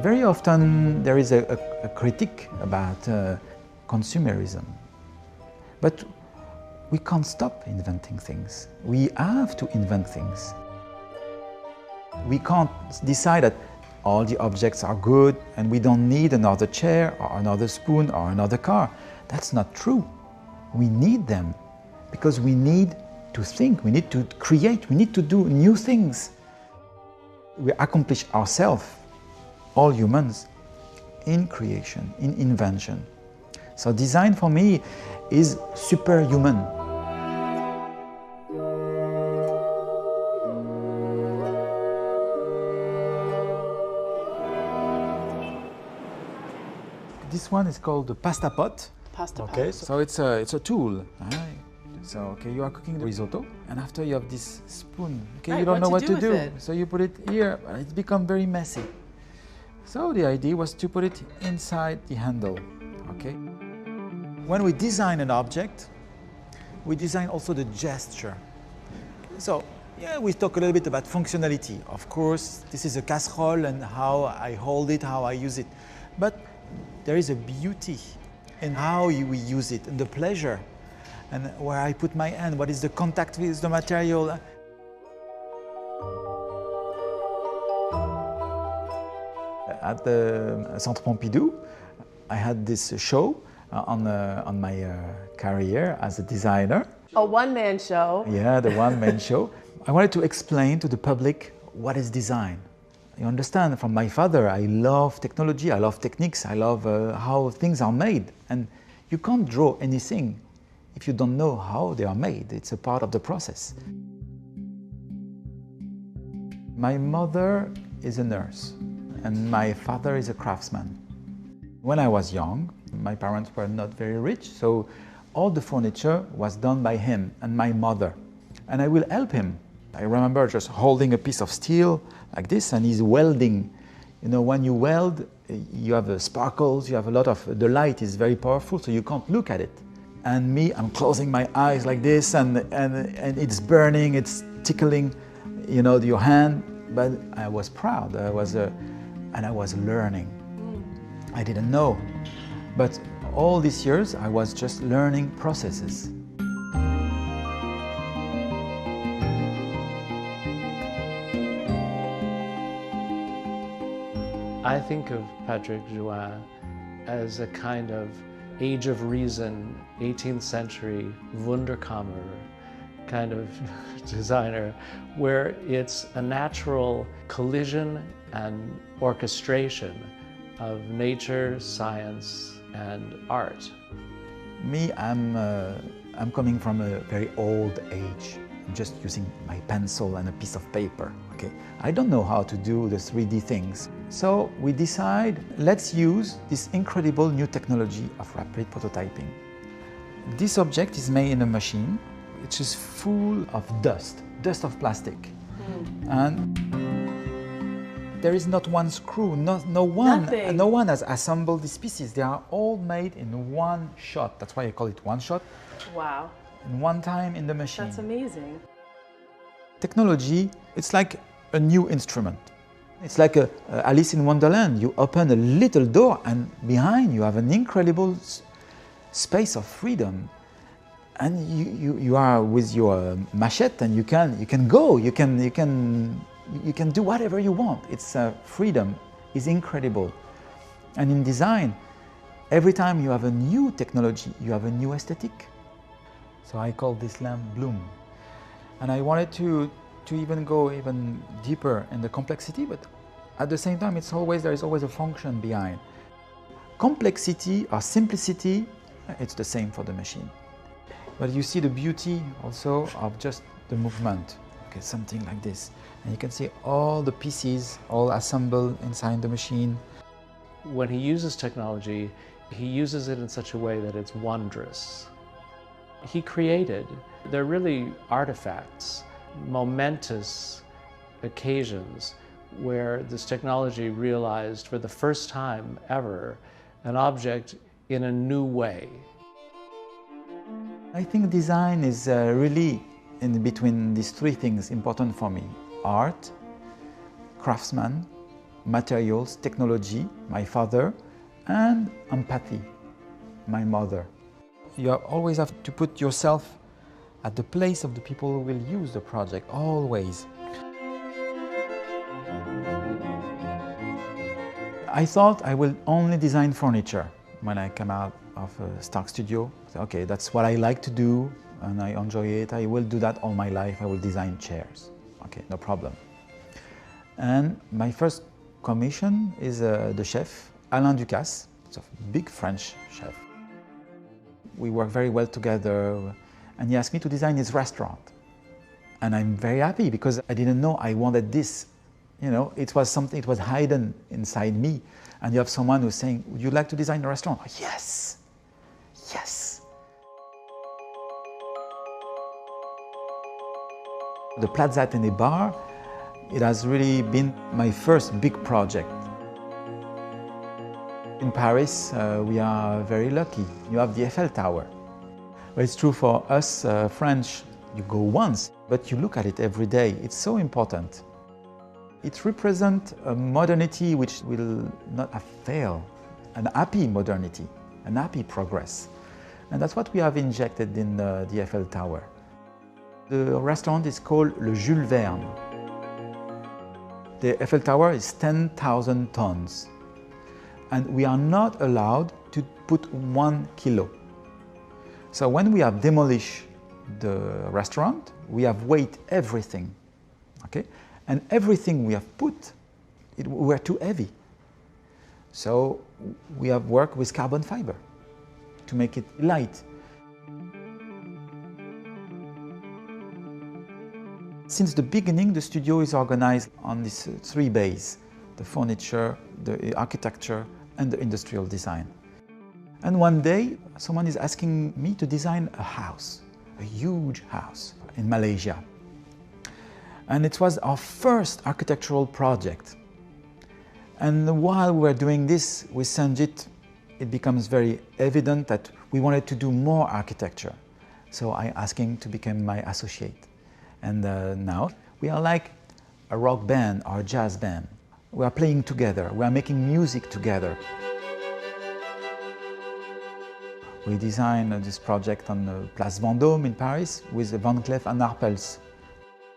Very often there is a critique about consumerism, but we can't stop inventing things. We have to invent things. We can't decide that all the objects are good and we don't need another chair or another spoon or another car. That's not true. We need them because we need to think, we need to create, we need to do new things. We accomplish ourselves, all humans, in creation, in invention. So design for me is superhuman. This one is called the pasta pot. Pasta pot. Okay, so it's a tool. Right? So okay, you are cooking the risotto, and after you have this spoon. Okay, right, you don't know what to do. It? So you put it here, but it's become very messy. So the idea was to put it inside the handle. Okay. When we design an object, we design also the gesture. So yeah, we talk a little bit about functionality. Of course, this is a casserole and how I hold it, how I use it. But there is a beauty in how we use it and the pleasure and where I put my hand, what is the contact with the material. At the Centre Pompidou, I had this show on my career as a designer. A one-man show. Yeah, the one-man show. I wanted to explain to the public what is design. You understand, from my father, I love technology, I love techniques, I love how things are made. And you can't draw anything if you don't know how they are made. It's a part of the process. My mother is a nurse and my father is a craftsman. When I was young, my parents were not very rich, so all the furniture was done by him and my mother. And I will help him. I remember just holding a piece of steel like this and he's welding. You know, when you weld, you have sparkles, you have a lot of, the light is very powerful, so you can't look at it. And me, I'm closing my eyes like this and it's burning, it's tickling, you know, your hand. But I was proud, and I was learning. I didn't know. But all these years, I was just learning processes. I think of Patrick Jouin as a kind of age of reason, 18th century Wunderkammer kind of designer, where it's a natural collision and orchestration of nature, science, and art. Me, I'm coming from a very old age. I'm just using my pencil and a piece of paper. Okay, I don't know how to do the 3D things. So we decide, let's use this incredible new technology of rapid prototyping. This object is made in a machine, which is full of dust of plastic. And there is not one screw, no one has assembled these pieces. They are all made in one shot. That's why I call it one shot. Wow. In one time in the machine. That's amazing. Technology, it's like a new instrument. It's like Alice in Wonderland. You open a little door and behind you have an incredible space of freedom. And you are with your machete and you can go, you can do whatever you want. It's freedom is incredible. And in design, every time you have a new technology, you have a new aesthetic. So I call this lamp Bloom. And I wanted to even go even deeper in the complexity, but at the same time, there is always a function behind. Complexity or simplicity, it's the same for the machine. But you see the beauty also of just the movement. Okay, something like this. And you can see all the pieces all assembled inside the machine. When he uses technology, he uses it in such a way that it's wondrous. He created, they're really artifacts, momentous occasions where this technology realized for the first time ever an object in a new way. I think design is really in between these three things important for me: art, craftsman, materials, technology, my father, and empathy, my mother. You always have to put yourself at the place of the people who will use the project, always. I thought I will only design furniture when I came out of a Stark studio. So, okay, that's what I like to do and I enjoy it. I will do that all my life. I will design chairs. Okay, no problem. And my first commission is the chef, Alain Ducasse. It's a big French chef. We work very well together and he asked me to design his restaurant. And I'm very happy because I didn't know I wanted this. You know, it was something, it was hidden inside me. And you have someone who's saying, would you like to design a restaurant? Oh, yes, yes. The Plaza Athénée bar, it has really been my first big project. In Paris, we are very lucky. You have the Eiffel Tower. But it's true for us French, you go once, but you look at it every day. It's so important. It represents a modernity which will not have failed, an happy modernity, an happy progress. And that's what we have injected in the Eiffel Tower. The restaurant is called Le Jules Verne. The Eiffel Tower is 10,000 tons. And we are not allowed to put 1 kilo. So when we have demolished the restaurant, we have weighed everything, okay? And everything we have put, it were too heavy. So we have worked with carbon fiber to make it light. Since the beginning, the studio is organized on these three bases: the furniture, the architecture, and the industrial design. And one day, someone is asking me to design a house, a huge house in Malaysia. And it was our first architectural project. And while we were doing this with Sanjit, it becomes very evident that we wanted to do more architecture. So I asked him to become my associate. And now we are like a rock band or a jazz band. We are playing together, we are making music together. We designed this project on the Place Vendôme in Paris with Van Cleef and Arpels.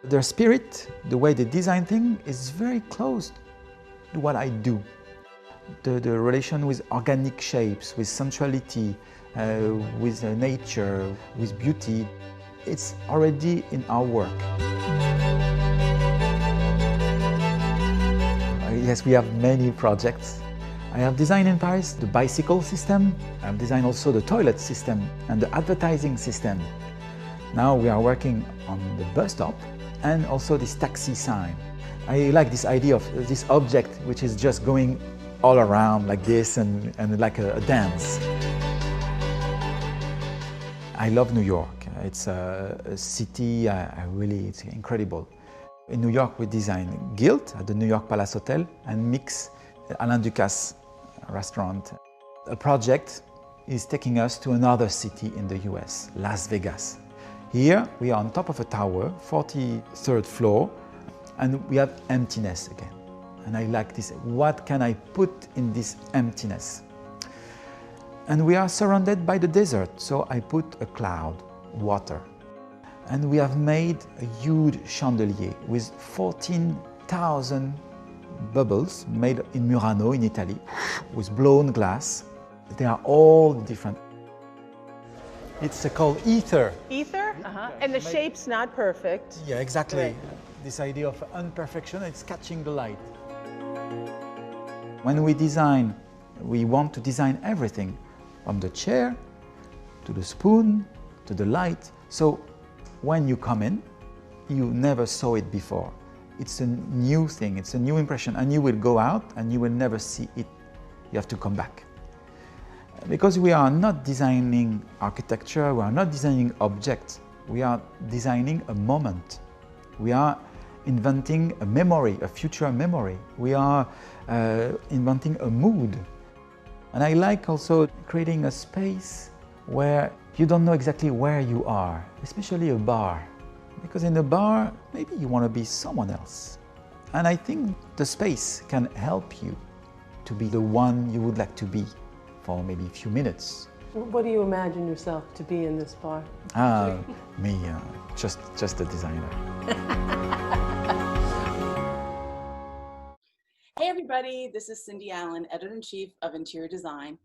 Their spirit, the way they design things, is very close to what I do. The relation with organic shapes, with sensuality, with nature, with beauty, it's already in our work. Yes, we have many projects. I have designed in Paris the bicycle system. I have designed also the toilet system and the advertising system. Now we are working on the bus stop and also this taxi sign. I like this idea of this object which is just going all around like this and like a dance. I love New York. It's a city, it's incredible. In New York we designed Guild at the New York Palace Hotel and Mix, Alain Ducasse restaurant. A project is taking us to another city in the US, Las Vegas. Here we are on top of a tower, 43rd floor, and we have emptiness again. And I like this, what can I put in this emptiness? And we are surrounded by the desert, so I put a cloud, water. And we have made a huge chandelier with 14,000 bubbles made in Murano in Italy with blown glass. They are all different. It's called ether. Ether? And the shape's not perfect. Yeah, exactly. Right. This idea of imperfection, it's catching the light. When we design, we want to design everything, from the chair, to the spoon, to the light. So when you come in, you never saw it before. It's a new thing, it's a new impression, and you will go out and you will never see it. You have to come back. Because we are not designing architecture, we are not designing objects, we are designing a moment. We are inventing a memory, a future memory. We are inventing a mood. And I like also creating a space where you don't know exactly where you are, especially a bar. Because in a bar, maybe you want to be someone else. And I think the space can help you to be the one you would like to be for maybe a few minutes. What do you imagine yourself to be in this bar? Me, just a designer. Hey everybody, this is Cindy Allen, Editor-in-Chief of Interior Design.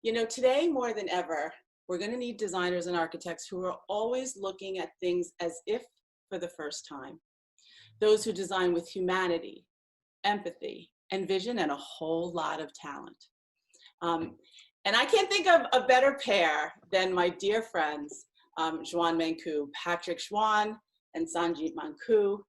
You know, today more than ever, we're going to need designers and architects who are always looking at things as if for the first time. Those who design with humanity, empathy, and vision, and a whole lot of talent. And I can't think of a better pair than my dear friends, Jouin Manku, Patrick Jouin, and Sanjit Manku.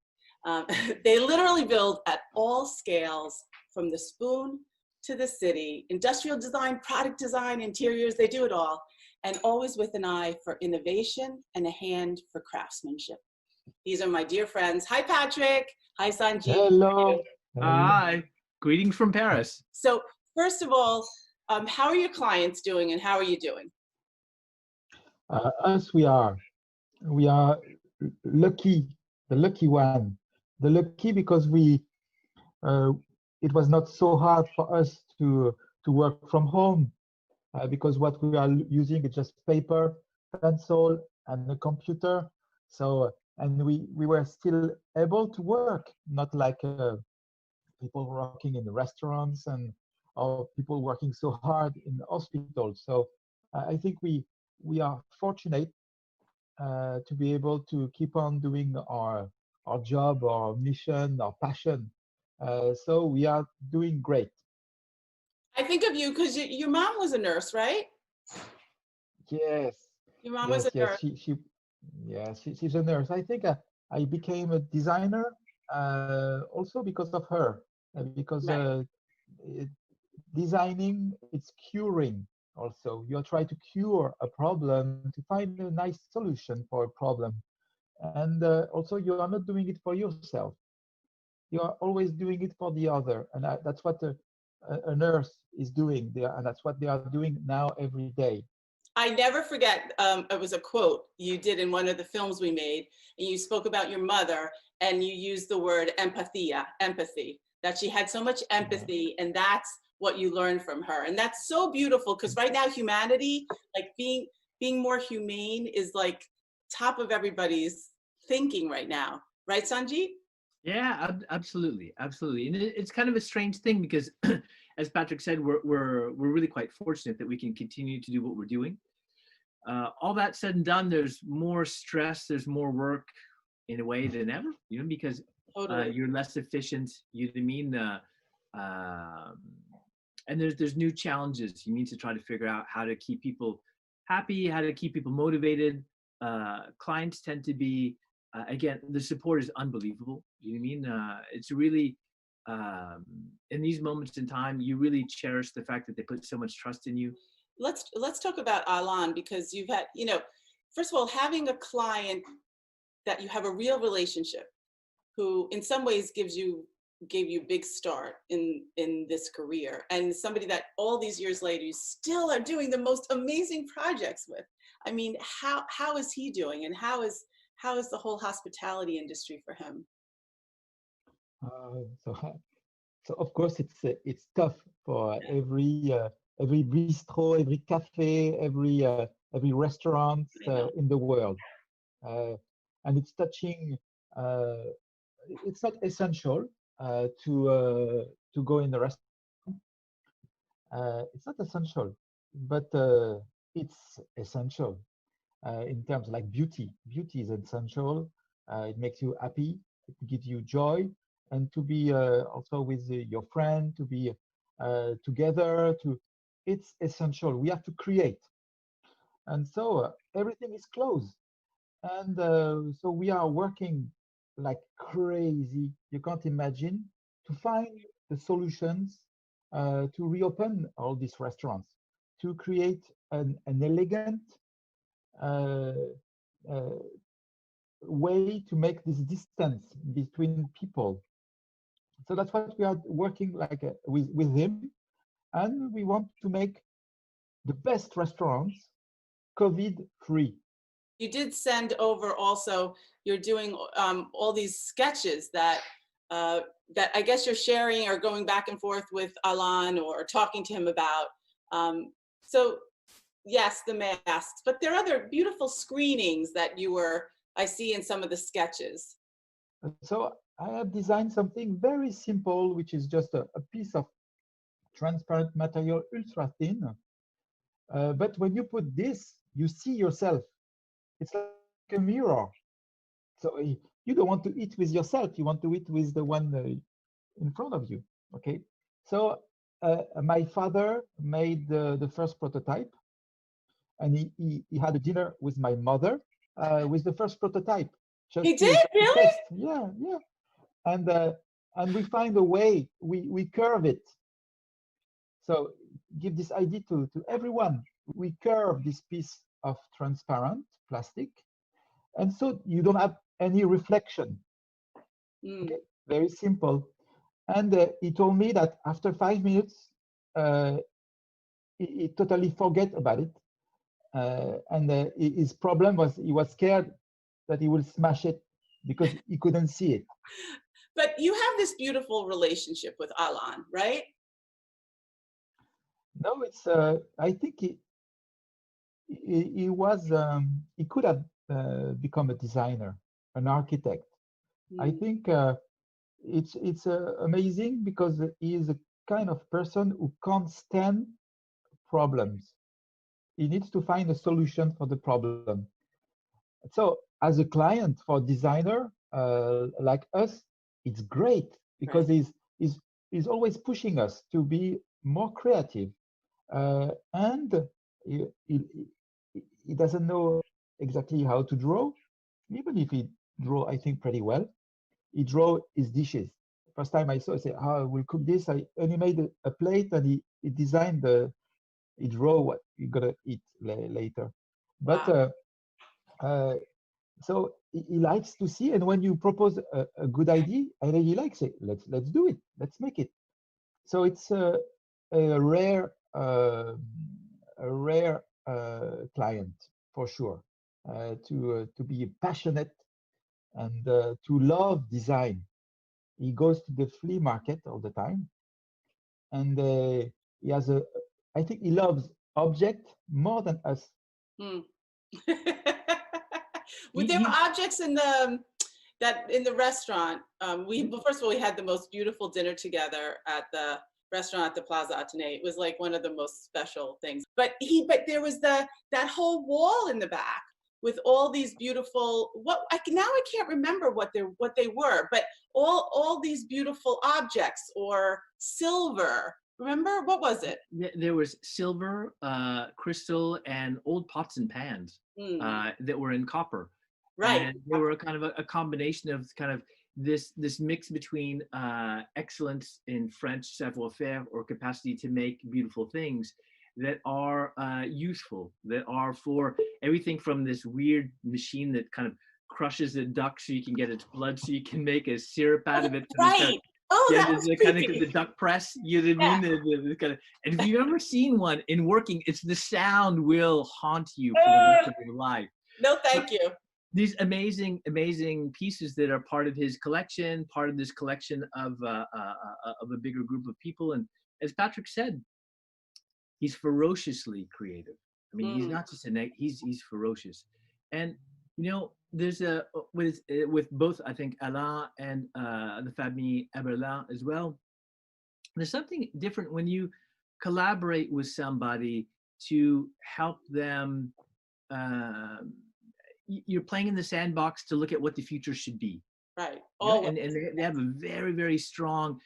They literally build at all scales, from the spoon to the city, industrial design, product design, interiors, they do it all, and always with an eye for innovation and a hand for craftsmanship. These are my dear friends. Hi, Patrick. Hi, Sanjit. Hello. Hi. Greetings from Paris. So first of all, how are your clients doing and how are you doing? We are lucky, the lucky one. The lucky because it was not so hard for us to work from home because what we are using is just paper, pencil, and a computer. So, and we were still able to work, not like people working in the restaurants or people working so hard in the hospitals. So I think we are fortunate to be able to keep on doing our job, our mission, our passion. So we are doing great. I think of you because your mom was a nurse, right? Yes. Your mom was a nurse. She's a nurse. I think I became a designer also because of her, because designing, it's curing also. You try to cure a problem to find a nice solution for a problem. And also you are not doing it for yourself. You are always doing it for the other. And that's what a nurse is doing there. And that's what they are doing now every day. I never forget, it was a quote you did in one of the films we made, and you spoke about your mother and you used the word empathy, that she had so much empathy, and that's what you learned from her. And that's so beautiful because right now humanity, like being more humane is like top of everybody's thinking right now. Right, Sanjit? Yeah, absolutely. And it's kind of a strange thing because as Patrick said, we're really quite fortunate that we can continue to do what we're doing. All that said and done, there's more stress, there's more work in a way than ever, because you're less efficient, you know what I mean? And there's new challenges. You need to try to figure out how to keep people happy, how to keep people motivated. Clients tend to be, again, the support is unbelievable. You know what I mean? It's really, in these moments in time, you really cherish the fact that they put so much trust in you. Let's talk about Alan, because you've had, first of all, having a client that you have a real relationship, who in some ways gave you a big start in this career, and somebody that all these years later you still are doing the most amazing projects with. I mean, how is he doing, and how is the whole hospitality industry for him? So of course it's tough for every bistro, every cafe, every restaurant in the world, and it's touching. It's not essential to go in the restaurant. It's not essential, but it's essential in terms like beauty. Beauty is essential. It makes you happy. It gives you joy, and to be also with your friend, to be together. It's essential. We have to create, and so everything is closed, and so we are working like crazy. You can't imagine, to find the solutions to reopen all these restaurants, to create an elegant way to make this distance between people. So that's what we are working like with him, and we want to make the best restaurants COVID-free. You did send over also, you're doing all these sketches that that I guess you're sharing or going back and forth with Alan or talking to him about. So yes, the masks, but there are other beautiful screenings that I see in some of the sketches. So I have designed something very simple, which is just a piece of transparent material, ultra thin. But when you put this, you see yourself. It's like a mirror. So you don't want to eat with yourself. You want to eat with the one in front of you. Okay. So my father made the first prototype, and he had a dinner with my mother with the first prototype. Just He did, really? test. Yeah, yeah. And we find a way. We curve it. So give this idea to everyone. We curve this piece of transparent plastic, and so you don't have any reflection. Okay, very simple. And he told me that after 5 minutes, he totally forget about it. And his problem was he was scared that he will smash it because he couldn't see it. But you have this beautiful relationship with Alan, right? No, it's. I think he was. He could have become a designer, an architect. I think it's amazing because he is a kind of person who can't stand problems. He needs to find a solution for the problem. So as a client for a designer like us, it's great because he's always pushing us to be more creative. And he doesn't know exactly how to draw, even if he draw, I think, pretty well. He draw his dishes. First time I saw, I said, "Oh, we'll cook this." And he made a plate, and he designed he draw what you're gonna eat later. But wow. So he likes to see, and when you propose a good idea, I really like say, let's do it, let's make it. So it's a rare client for sure, to be passionate and to love design. He goes to the flea market all the time, and he has I think he loves object more than us. There were objects in the restaurant. First of all, we had the most beautiful dinner together at the restaurant at the Plaza Atene. It was like one of the most special things. But there was that whole wall in the back with all these beautiful now I can't remember what they were, but all these beautiful objects or silver. Remember, what was it? There was silver, crystal, and old pots and pans that were in copper. Right. And they were kind of a combination of kind of this mix between excellence in French savoir-faire, or capacity to make beautiful things that are useful, that are for everything from this weird machine that kind of crushes a duck so you can get its blood so you can make a syrup out of it. Right. That was kind of the duck press, you know what I mean? The kind of, and if you've ever seen one in working, it's the sound will haunt you for the rest of your life. No, thank you. These amazing pieces that are part of his collection, part of this collection of a bigger group of people. And as Patrick said, he's ferociously creative. I mean, he's not just he's ferocious. And you know, there's with both, I think, Alain and the family Eberlin as well. There's something different when you collaborate with somebody to help them. You're playing in the sandbox to look at what the future should be. Right. And they have a very, very strong,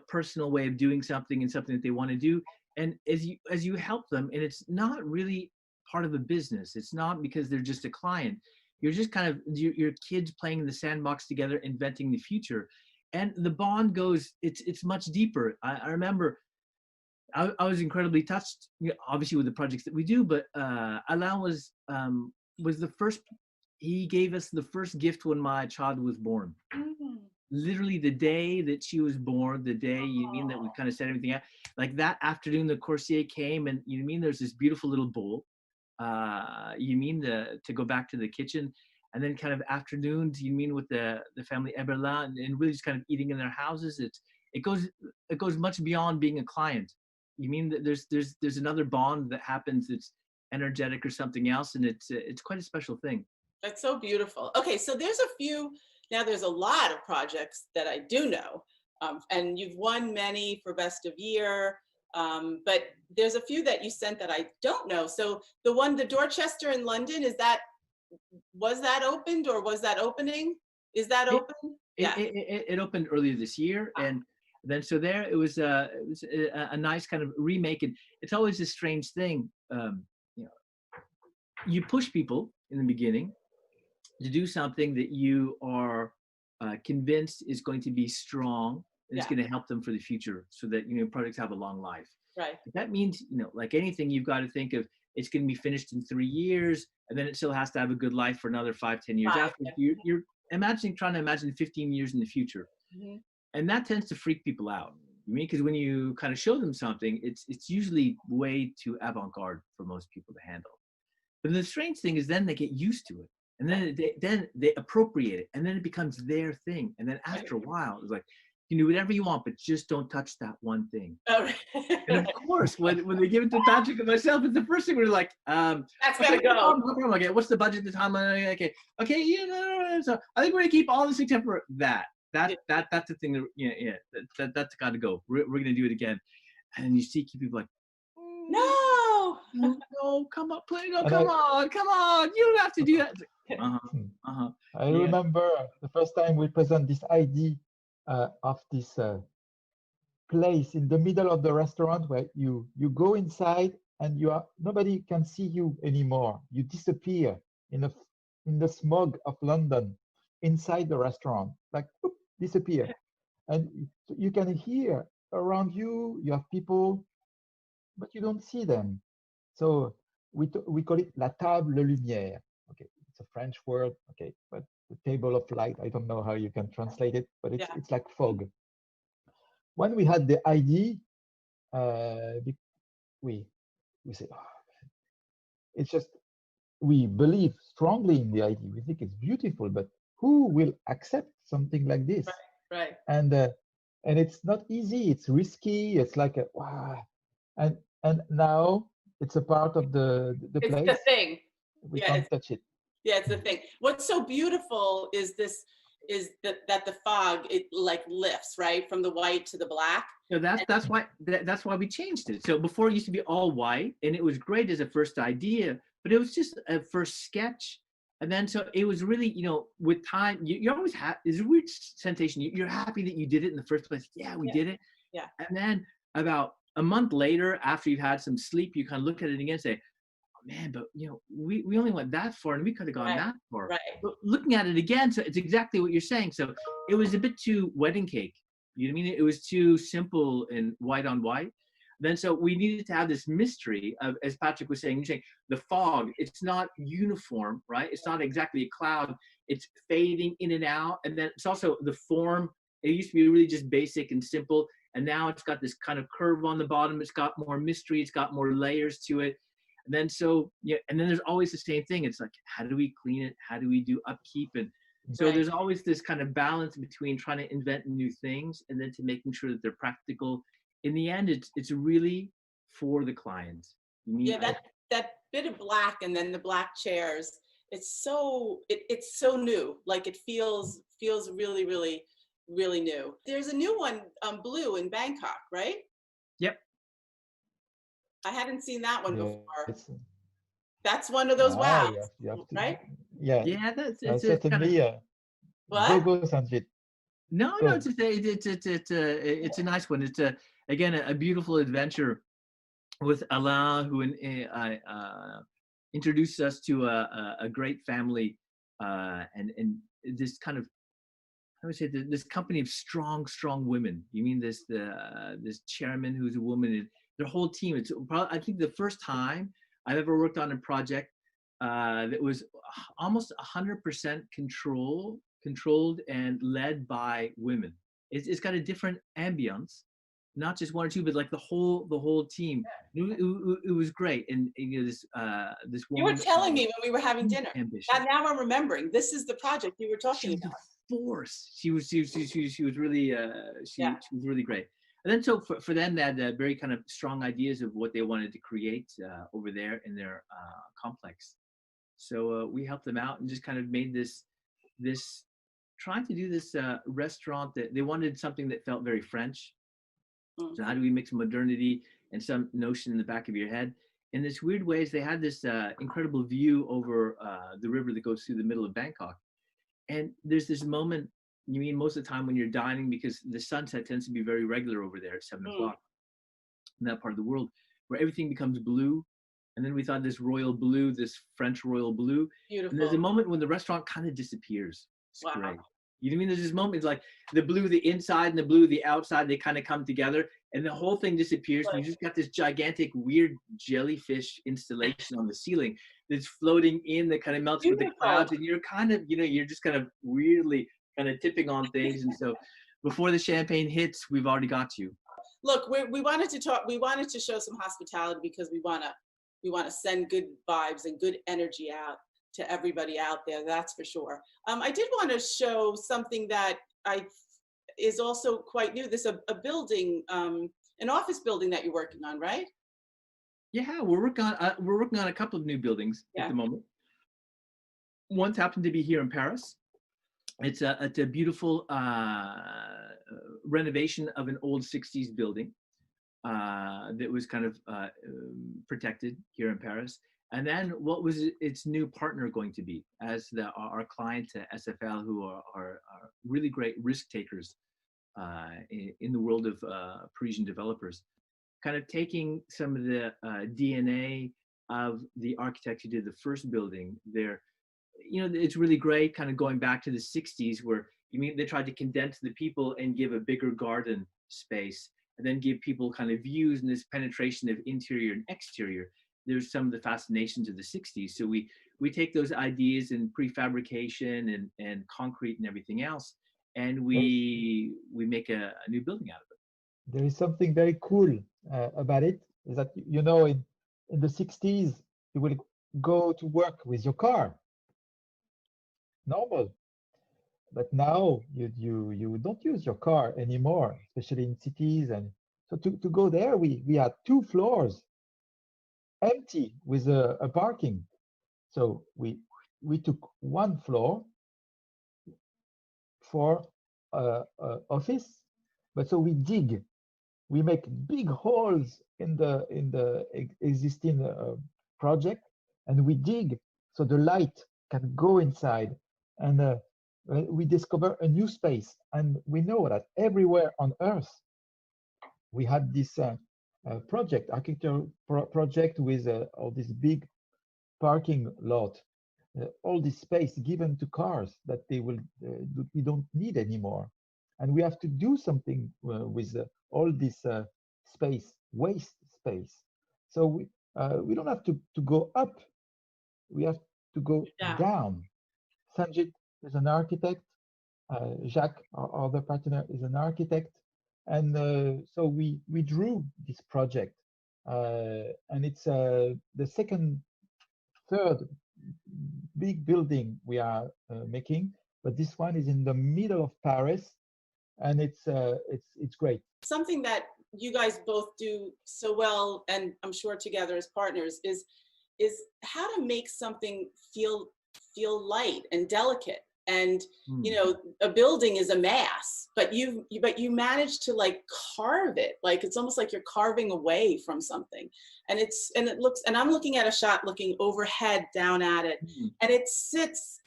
personal way of doing something, and something that they want to do. And as you help them, and it's not really part of a business. It's not because they're just a client. You're just kind of your kids playing in the sandbox together, inventing the future, and the bond goes. It's much deeper. I remember. I was incredibly touched, obviously, with the projects that we do, but Alain was the first. He gave us the first gift when my child was born. Literally the day that she was born, the day that we kind of set everything out. Like that afternoon, the coursier came, and there's this beautiful little bowl. To go back to the kitchen, and then kind of afternoons, you mean with the family Eberla, and really just kind of eating in their houses. It goes much beyond being a client. You mean that there's another bond that happens that's energetic or something else, and it's quite a special thing. That's so beautiful. Okay, so there's a few, now there's a lot of projects that I do know, and you've won many for Best of Year, but there's a few that you sent that I don't know. So the Dorchester in London, was that opened or was that opening? Is that open? Yeah. It opened earlier this year, and then so there it was a nice kind of remake, and it's always a strange thing. You know, you push people in the beginning to do something that you are convinced is going to be strong and it's going to help them for the future, so that products have a long life. Right. But that means like anything, you've got to think of it's going to be finished in 3 years, and then it still has to have a good life for another 5-10 years after. You're trying to imagine 15 years in the future. Mm-hmm. And that tends to freak people out. I mean, because when you kind of show them something, it's usually way too avant-garde for most people to handle. But the strange thing is then they get used to it, and then they appropriate it, and then it becomes their thing. And then after a while, it's like, you can do whatever you want, but just don't touch that one thing. Oh, right. And of course, when they give it to Patrick and myself, it's the first thing we're like, that's gotta go. No problem. Okay, what's the budget, the time? Okay, so I think we're gonna keep all this except for that. That's the thing that that's got to go. We're gonna do it again, and you see people like, no, come on, play, no, come on, you don't have to do that. I remember the first time we present this idea of this place in the middle of the restaurant where you go inside and nobody can see you anymore. You disappear in the smog of London inside the restaurant, like whoop, disappear. And you can hear around you, you have people, but you don't see them. So we call it la table lumière. Okay, it's a French word. Okay, but the table of light, I don't know how you can translate it, but it's like fog. When we had the idea, we say, it's just, we believe strongly in the idea. We think it's beautiful, but who will accept something like this? Right. And it's not easy. It's risky. It's like wow. And now it's a part of the place. It's the thing. We can't touch it. Yeah, it's the thing. What's so beautiful is that the fog, it like lifts right from the white to the black. So that's why we changed it. So before it used to be all white, and it was great as a first idea, but it was just a first sketch. And then so it was really, with time, you always have, there's a weird sensation. You're happy that you did it in the first place. Yeah, we did it. Yeah. And then about a month later, after you've had some sleep, you kind of look at it again and say, oh, man, but we only went that far and we could have gone that far. Right. But looking at it again, so it's exactly what you're saying. So it was a bit too wedding cake. You know what I mean? It was too simple and white on white. Then so we needed to have this mystery of, as Patrick was saying, the fog, it's not uniform, right? It's not exactly a cloud. It's fading in and out. And then it's also the form. It used to be really just basic and simple. And now it's got this kind of curve on the bottom. It's got more mystery. It's got more layers to it. And then and then there's always the same thing. It's like, how do we clean it? How do we do upkeep? And so there's always this kind of balance between trying to invent new things and then to making sure that they're practical. In the end, it's really for the client. That bit of black and then the black chairs, it's so new. Like it feels really, really, really new. There's a new one, blue in Bangkok, right? Yep. I hadn't seen that one before. That's one of those right? Yeah. Yeah, that's certainly. What? Go, Sanjit. No, it's a nice one. It's again a beautiful adventure with Alain, who introduced us to a great family, and this kind of, I would say, this company of strong women. You mean this chairman who's a woman, and their whole team. It's probably, I think, the first time I've ever worked on a project that was almost 100% controlled and led by women. It's got a different ambience, not just one or two, but like the whole team. It was great. And you know, this You were woman, telling me when we were having dinner. ambition. Now I'm remembering. This is the project you were She talking was about. a force. She was really she Yeah. was really great. And then so for them, they had very kind of strong ideas of what they wanted to create over there in their complex. So we helped them out and just kind of made this trying to do this restaurant that they wanted something that felt very French. So how do we mix modernity and some notion in the back of your head? In this weird ways, they had this incredible view over the river that goes through the middle of Bangkok. And there's this moment, you mean most of the time when you're dining, because the sunset tends to be very regular over there at 7 o'clock in that part of the world, where everything becomes blue. And then we thought this royal blue, this French royal blue. Beautiful. And there's a moment when the restaurant kind of disappears. It's Wow. great. You know what I mean? There's this moment, it's like the blue, the inside and the blue, the outside, they kind of come together and the whole thing disappears. And you just got this gigantic, weird jellyfish installation on the ceiling that's floating in that kind of melts with the clouds. And you're kind of, you know, you're just kind of weirdly kind of tipping on things. And so before the champagne hits, we've already got you. Look, we wanted to talk, we wanted to show some hospitality because we want to send good vibes and good energy out to everybody out there, that's for sure. I did want to show something that is also quite new. This a building, an office building that you're working on, right? Yeah, we're working on a couple of new buildings at the moment. One's happened to be here in Paris. It's a beautiful renovation of an old 60s building that was kind of protected here in Paris. And then what was its new partner going to be as our client SFL, who are really great risk takers in the world of Parisian developers, kind of taking some of the DNA of the architects who did the first building there. You know, it's really great kind of going back to the 60s where they tried to condense the people and give a bigger garden space and then give people kind of views and this penetration of interior and exterior. There's some of the fascinations of the 60s. So we take those ideas in prefabrication and concrete and everything else, and we make a new building out of it. There is something very cool about it, is that, you know, in the 60s, you will go to work with your car. Normal. But now you don't use your car anymore, especially in cities. And so to go there, we had 2 floors empty with a parking. So we took 1 floor for office, but so we make big holes in the existing project, and we dig so the light can go inside, and we discover a new space. And we know that everywhere on Earth we had this architectural project with all this big parking lot, all this space given to cars that we don't need anymore, and we have to do something with all this waste space. So we don't have to go up, we have to go down. Sanjit is an architect, Jacques, our other partner, is an architect. And so we drew this project, and it's the third big building we are making, but this one is in the middle of Paris, and it's great. Something that you guys both do so well, and I'm sure together as partners, is how to make something feel light and delicate. And you know, a building is a mass, but you manage to like carve it, like it's almost like you're carving away from something. And I'm looking at a shot looking overhead down at it, and it sits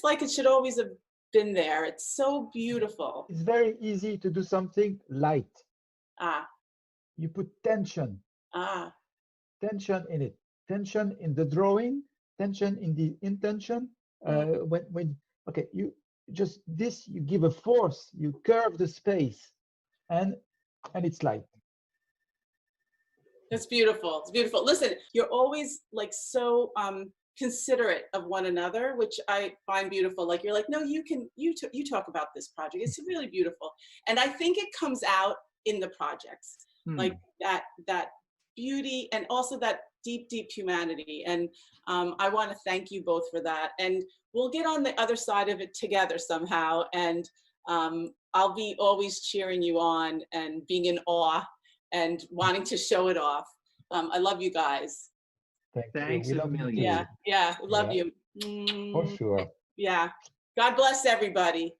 like it should always have been there. It's so beautiful. It's very easy to do something light. You put tension. Tension in it, tension in the drawing, tension in the intention. Okay, you just you give a force, you curve the space, and it's light. It's beautiful. It's beautiful. Listen, you're always like so considerate of one another, which I find beautiful. Like you're like, no, you talk about this project. It's really beautiful, and I think it comes out in the projects, like that beauty and also that deep humanity. And I want to thank you both for that. And we'll get on the other side of it together somehow. And I'll be always cheering you on and being in awe and wanting to show it off. I love you guys. Thanks We a love you million. too. Yeah, love Yeah. you. For sure. Yeah. God bless everybody.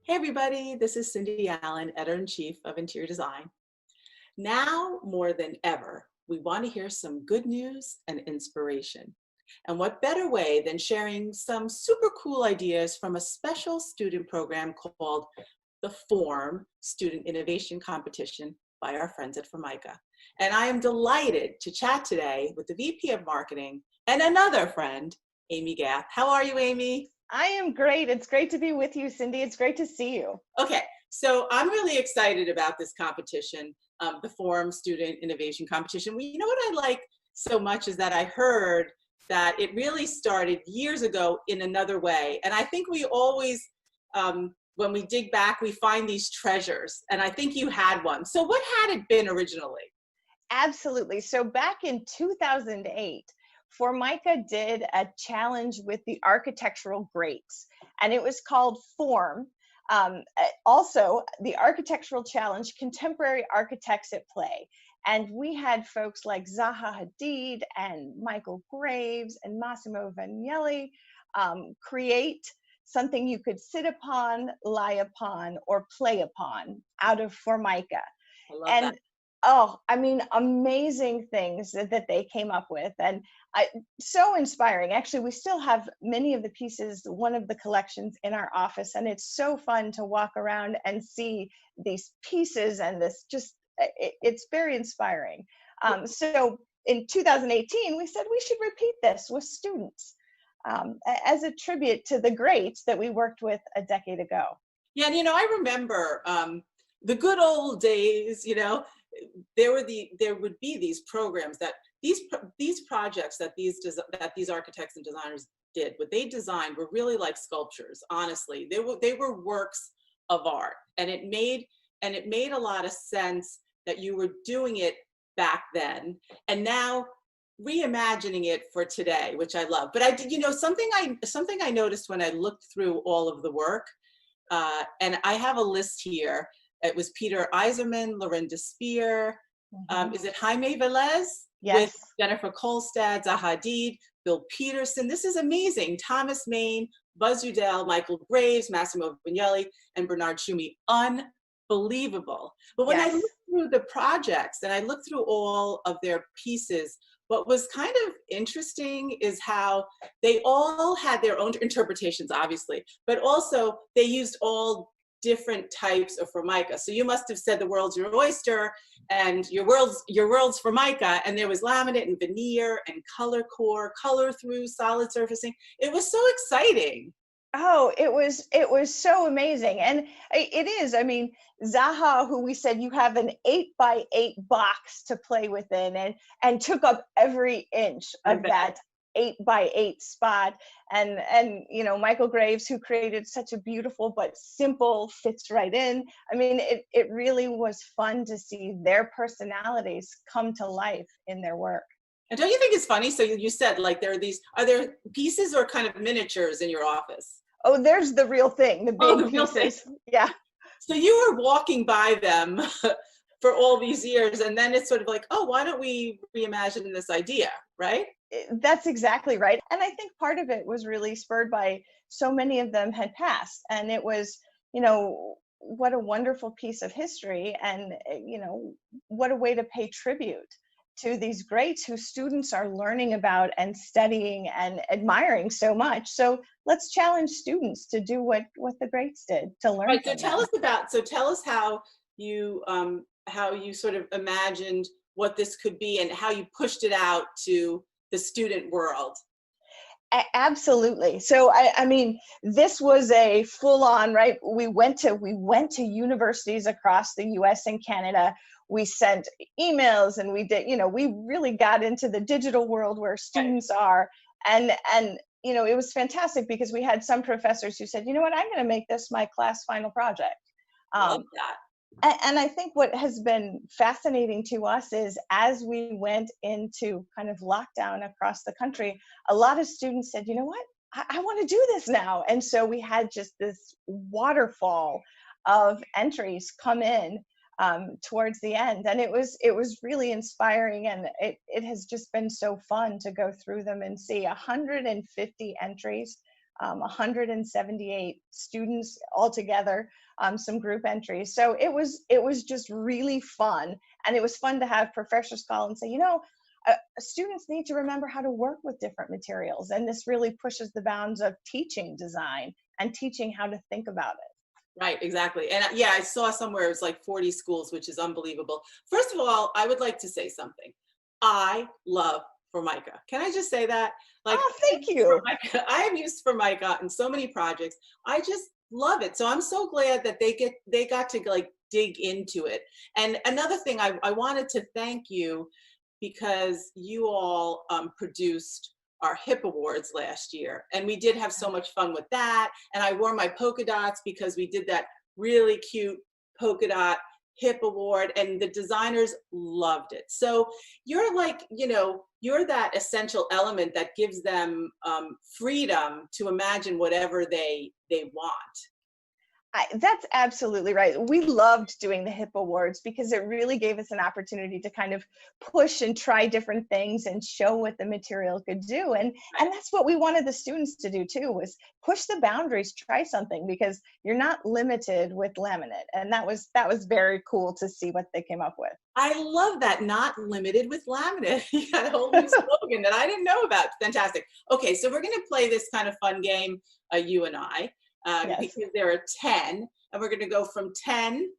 Hey everybody, this is Cindy Allen, Editor-in-Chief of Interior Design. Now more than ever, we want to hear some good news and inspiration. And what better way than sharing some super cool ideas from a special student program called the FORM Student Innovation Competition by our friends at Formica. And I am delighted to chat today with the VP of Marketing and another friend, Amy Gath. How are you, Amy? I am great. It's great to be with you, Cindy. It's great to see you. Okay, so I'm really excited about this competition, the FORM Student Innovation Competition. Well, you know what I like so much is that I heard that it really started years ago in another way. And I think we always, when we dig back, we find these treasures. And I think you had one. So what had it been originally? Absolutely. So back in 2008, Formica did a challenge with the architectural greats, and it was called FORM. Also, the Architectural Challenge, Contemporary Architects at Play. And we had folks like Zaha Hadid and Michael Graves and Massimo Vignelli create something you could sit upon, lie upon, or play upon out of Formica. I love And that. oh, I mean, amazing things that they came up with, and so inspiring. Actually, we still have many of the pieces, one of the collections in our office, and it's so fun to walk around and see these pieces, and this just, it's very inspiring. So in 2018, we said we should repeat this with students as a tribute to the greats that we worked with a decade ago. Yeah, and I remember the good old days, there would be these programs that these projects that these architects and designers did, what they designed were really like sculptures. Honestly, they were works of art, and it made a lot of sense that you were doing it back then, and now reimagining it for today, which I love. But I did, something I noticed when I looked through all of the work, and I have a list here. It was Peter Eiserman, Lorinda Spear, is it Jaime Velez? Yes. With Jennifer Kolstad, Zaha Hadid, Bill Peterson. This is amazing. Thomas Main, Buzz Udell, Michael Graves, Massimo Vignelli, and Bernard Schumi. Unbelievable. But when I looked through the projects and I looked through all of their pieces, what was kind of interesting is how they all had their own interpretations, obviously, but also they used all different types of Formica. So you must have said the world's your oyster and your world's Formica, and there was laminate and veneer and color core, color through, solid surfacing. It was so exciting. Oh, it was so amazing. And it is, I mean, Zaha, who we said you have an 8x8 box to play within, and took up every inch of that 8x8 spot. And Michael Graves, who created such a beautiful but simple, fits right in. I mean, it really was fun to see their personalities come to life in their work. And don't you think it's funny? So you said, like, are there pieces or kind of miniatures in your office? Oh, there's the real thing, the big real pieces. thing. Yeah. So you were walking by them for all these years, and then it's sort of like, oh, why don't we reimagine this idea, right? That's exactly right. And I think part of it was really spurred by so many of them had passed, and it was, what a wonderful piece of history, and what a way to pay tribute to these greats who students are learning about and studying and admiring so much. So let's challenge students to do what the greats did, to learn Right. So from tell them. us how you sort of imagined what this could be and how you pushed it out to the student world. Absolutely. So I mean, this was a full-on, right? We went to universities across the US and Canada. We sent emails and we did, we really got into the digital world where students are. And it was fantastic because we had some professors who said, you know what, I'm going to make this my class final project. Love that. And I think what has been fascinating to us is as we went into kind of lockdown across the country, a lot of students said, you know what, I want to do this now. And so we had just this waterfall of entries come in towards the end. And it was really inspiring. And it has just been so fun to go through them and see 150 entries, 178 students altogether. Some group entries. So it was just really fun. And it was fun to have professors call and say, students need to remember how to work with different materials. And this really pushes the bounds of teaching design and teaching how to think about it. Right, exactly. And yeah, I saw somewhere it was like 40 schools, which is unbelievable. First of all, I would like to say something. I love Formica. Can I just say that? Like, oh, thank you. I have used Formica in so many projects. I just love it. So I'm so glad that they got to like dig into it. And another thing, I wanted to thank you because you all produced our HIP Awards last year. And we did have so much fun with that. And I wore my polka dots because we did that really cute polka dot HIP Award and the designers loved it. So you're like, you're that essential element that gives them freedom to imagine whatever they want. That's absolutely right. We loved doing the HIP Awards because it really gave us an opportunity to kind of push and try different things and show what the material could do. And that's what we wanted the students to do too, was push the boundaries, try something, because you're not limited with laminate. And that was very cool to see what they came up with. I love that, not limited with laminate. You got a whole new slogan that I didn't know about. Fantastic. Okay, so we're going to play this kind of fun game, you and I. Yes. Because there are 10, and we're going to go from 10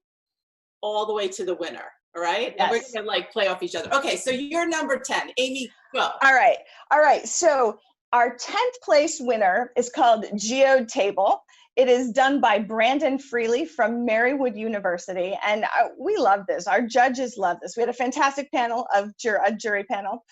all the way to the winner. All right. Yes. And we're going to like play off each other. Okay. So you're number 10. Amy, go. All right. So our 10th place winner is called Geode Table. It is done by Brandon Freely from Marywood University. And we love this. Our judges love this. We had a fantastic panel of a jury panel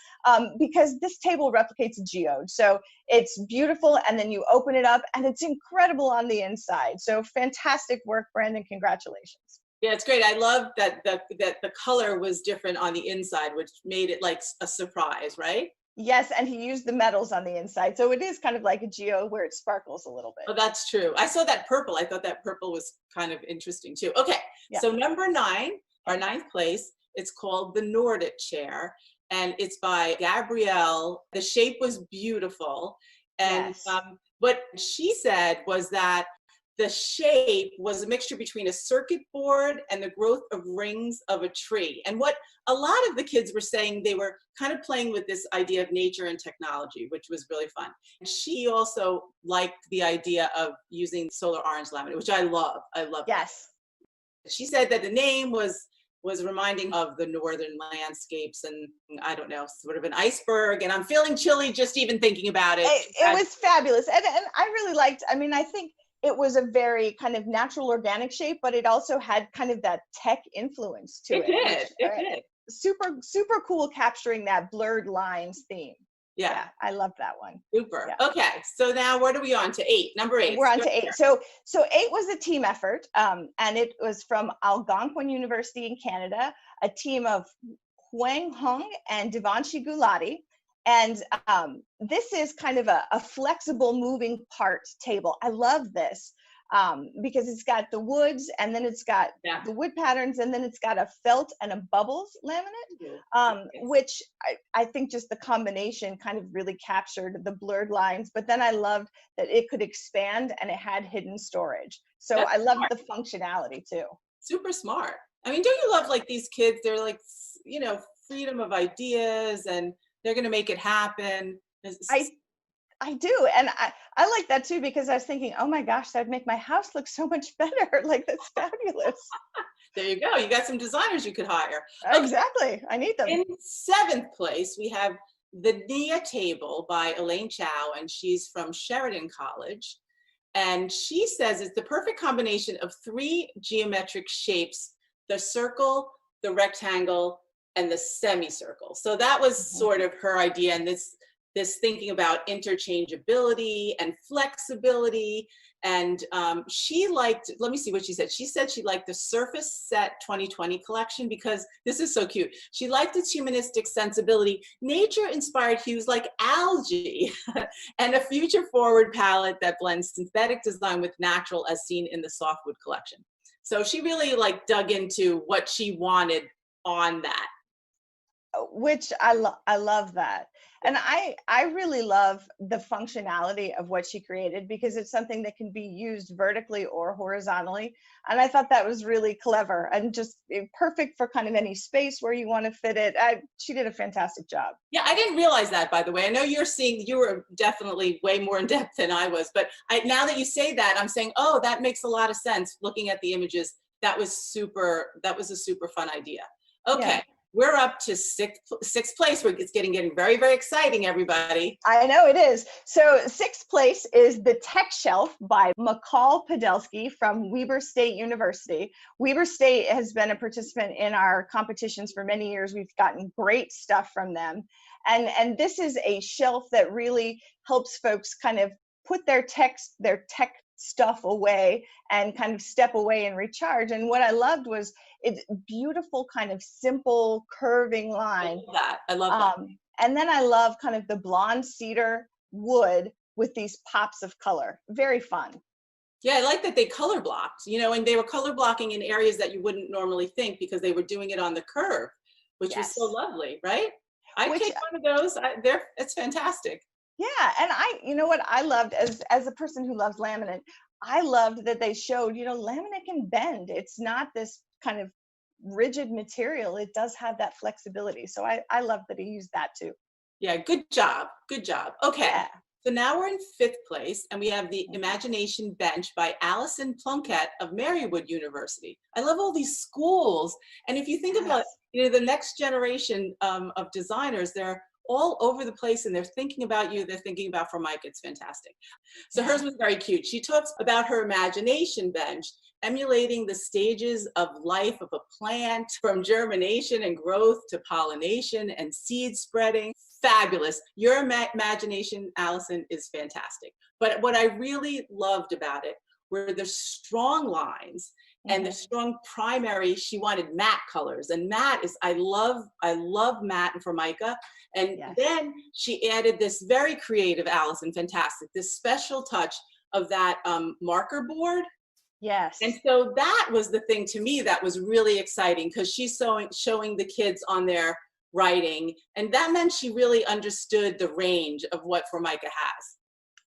because this table replicates a geode. So it's beautiful. And then you open it up and it's incredible on the inside. So fantastic work, Brandon. Congratulations. Yeah, it's great. I love that the color was different on the inside, which made it like a surprise, right? Yes, and he used the metals on the inside. So it is kind of like a geode where it sparkles a little bit. Oh, that's true. I saw that purple. I thought that purple was kind of interesting too. Okay, yeah. So number 9, our 9th place, it's called the Nordic Chair, and it's by Gabrielle. The shape was beautiful. And yes. What she said was that the shape was a mixture between a circuit board and the growth of rings of a tree. And what a lot of the kids were saying, they were kind of playing with this idea of nature and technology, which was really fun. She also liked the idea of using solar orange laminate, which I love. I love yes. That. She said that the name was reminding of the northern landscapes and I don't know, sort of an iceberg. And I'm feeling chilly just even thinking about it. It was fabulous. And I really liked, I think it was a very kind of natural organic shape, but it also had kind of that tech influence to it. It did. Super cool, capturing that blurred lines theme. Yeah, I love that one. Super. Yeah. Okay, so now what are we on to? 8, number 8. We're on to 8. So 8 was a team effort, and it was from Algonquin University in Canada, a team of Huang Hung and Devanshi Gulati. And this is kind of a flexible moving part table. I love this because it's got the woods and then it's got the wood patterns and then it's got a felt and a bubbles laminate, which I think just the combination kind of really captured the blurred lines. But then I loved that it could expand and it had hidden storage. So I loved the functionality too. Super smart. I mean, don't you love like these kids? They're like, freedom of ideas and they're going to make it happen. I do. And I like that too, because I was thinking, oh my gosh, that'd make my house look so much better. Like, that's fabulous. There you go. You got some designers you could hire. Okay. Exactly. I need them. In 7th place, we have the Nia Table by Elaine Chow, and she's from Sheridan College. And she says it's the perfect combination of 3 geometric shapes, the circle, the rectangle, and the semicircle. So that was sort of her idea, and this thinking about interchangeability and flexibility. And she liked, let me see what she said. She said she liked the Surface Set 2020 collection because this is so cute. She liked its humanistic sensibility, nature-inspired hues like algae, and a future-forward palette that blends synthetic design with natural as seen in the Softwood collection. So she really like dug into what she wanted on that. Which I love that. And I really love the functionality of what she created, because it's something that can be used vertically or horizontally. And I thought that was really clever and just perfect for kind of any space where you want to fit it. She did a fantastic job. Yeah, I didn't realize that, by the way. I know you were definitely way more in depth than I was, but now that you say that, I'm saying, oh, that makes a lot of sense. Looking at the images, that was a super fun idea. Okay. Yeah. We're up to 6th place. It's getting very, very exciting, everybody. I know it is. So 6th place is The Tech Shelf by McCall Podelsky from Weber State University. Weber State has been a participant in our competitions for many years. We've gotten great stuff from them. And this is a shelf that really helps folks kind of put their tech stuff away and kind of step away and recharge. And what I loved was it's beautiful, kind of simple curving line. I love that. And then I love kind of the blonde cedar wood with these pops of color. Very fun. Yeah, I like that they color blocked, and they were color blocking in areas that you wouldn't normally think because they were doing it on the curve, which was so lovely, right? I'd take one of those. It's fantastic. Yeah, and you know what I loved as a person who loves laminate, I loved that they showed, laminate can bend. It's not this kind of rigid material. It does have that flexibility. So I love that he used that too. Yeah, good job. Good job. Okay. Yeah. So now we're in 5th place, and we have the Imagination Bench by Alison Plunkett of Marywood University. I love all these schools. And if you think about, the next generation of designers, they're all over the place, and they're thinking about you. They're thinking about Formica. It's fantastic. So hers was very cute. She talks about her imagination bench, emulating the stages of life of a plant, from germination and growth to pollination and seed spreading. Fabulous. Your imagination, Alison, is fantastic. But what I really loved about it were the strong lines and the strong primary. She wanted matte colors, and matte is, I love matte and Formica. And then she added this very creative, Alison, fantastic, this special touch of that marker board. Yes. And so that was the thing to me that was really exciting, because she's showing the kids on their writing, and that meant she really understood the range of what Formica has.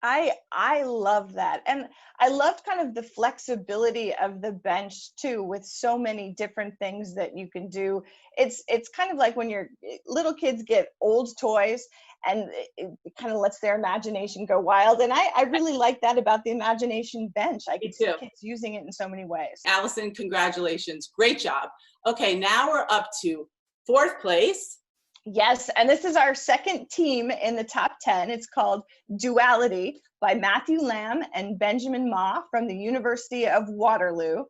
I love that. And I loved kind of the flexibility of the bench too, with so many different things that you can do. It's kind of like when your little kids get old toys, and it kind of lets their imagination go wild. And I really like that about the Imagination Bench. I can see kids using it in so many ways. Alison, congratulations. Great job. Okay, now we're up to 4th place. Yes, and this is our second team in the top 10. It's called Duality by Matthew Lamb and Benjamin Ma from the University of Waterloo.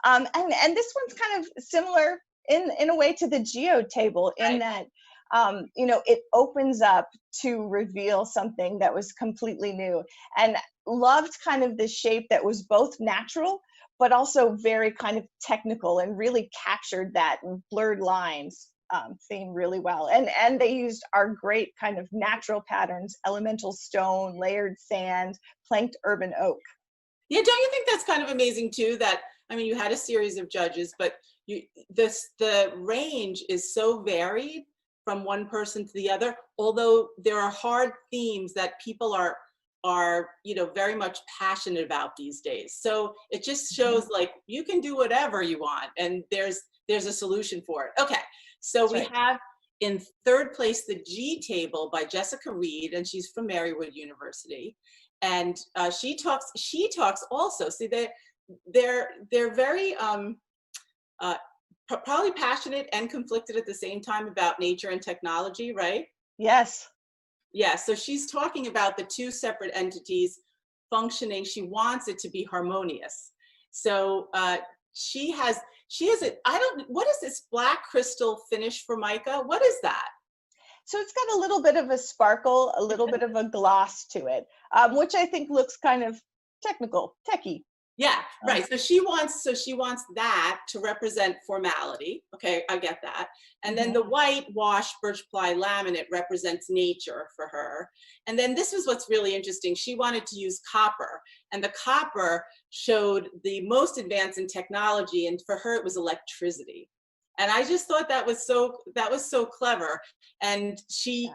And this one's kind of similar in a way to the Geo table, in that it opens up to reveal something that was completely new, and loved kind of the shape that was both natural but also very kind of technical, and really captured that blurred lines theme really well. And they used our great kind of natural patterns: elemental stone, layered sand, planked urban oak. Yeah, don't you think that's kind of amazing too? That, I mean, you had a series of judges, but the range is so varied from one person to the other, although there are hard themes that people are very much passionate about these days. So it just shows like you can do whatever you want, and there's a solution for it. Okay, so we have In third place, the G table by Jessica Reed, and she's from Marywood University. And she talks also, see, they're very, probably passionate and conflicted at the same time about nature and technology, right? Yes. Yeah, so she's talking about the two separate entities functioning. She wants it to be harmonious. So she has it, what is this black crystal finish Formica? What is that? So it's got a little bit of a sparkle, a little bit of a gloss to it, which I think looks kind of techie. Yeah, right. So she wants that to represent formality. Okay, I get that. And then the white wash birch ply laminate represents nature for her. And then this is what's really interesting. She wanted to use copper, and the copper showed the most advance in technology, and for her it was electricity. And I just thought that was so clever. And she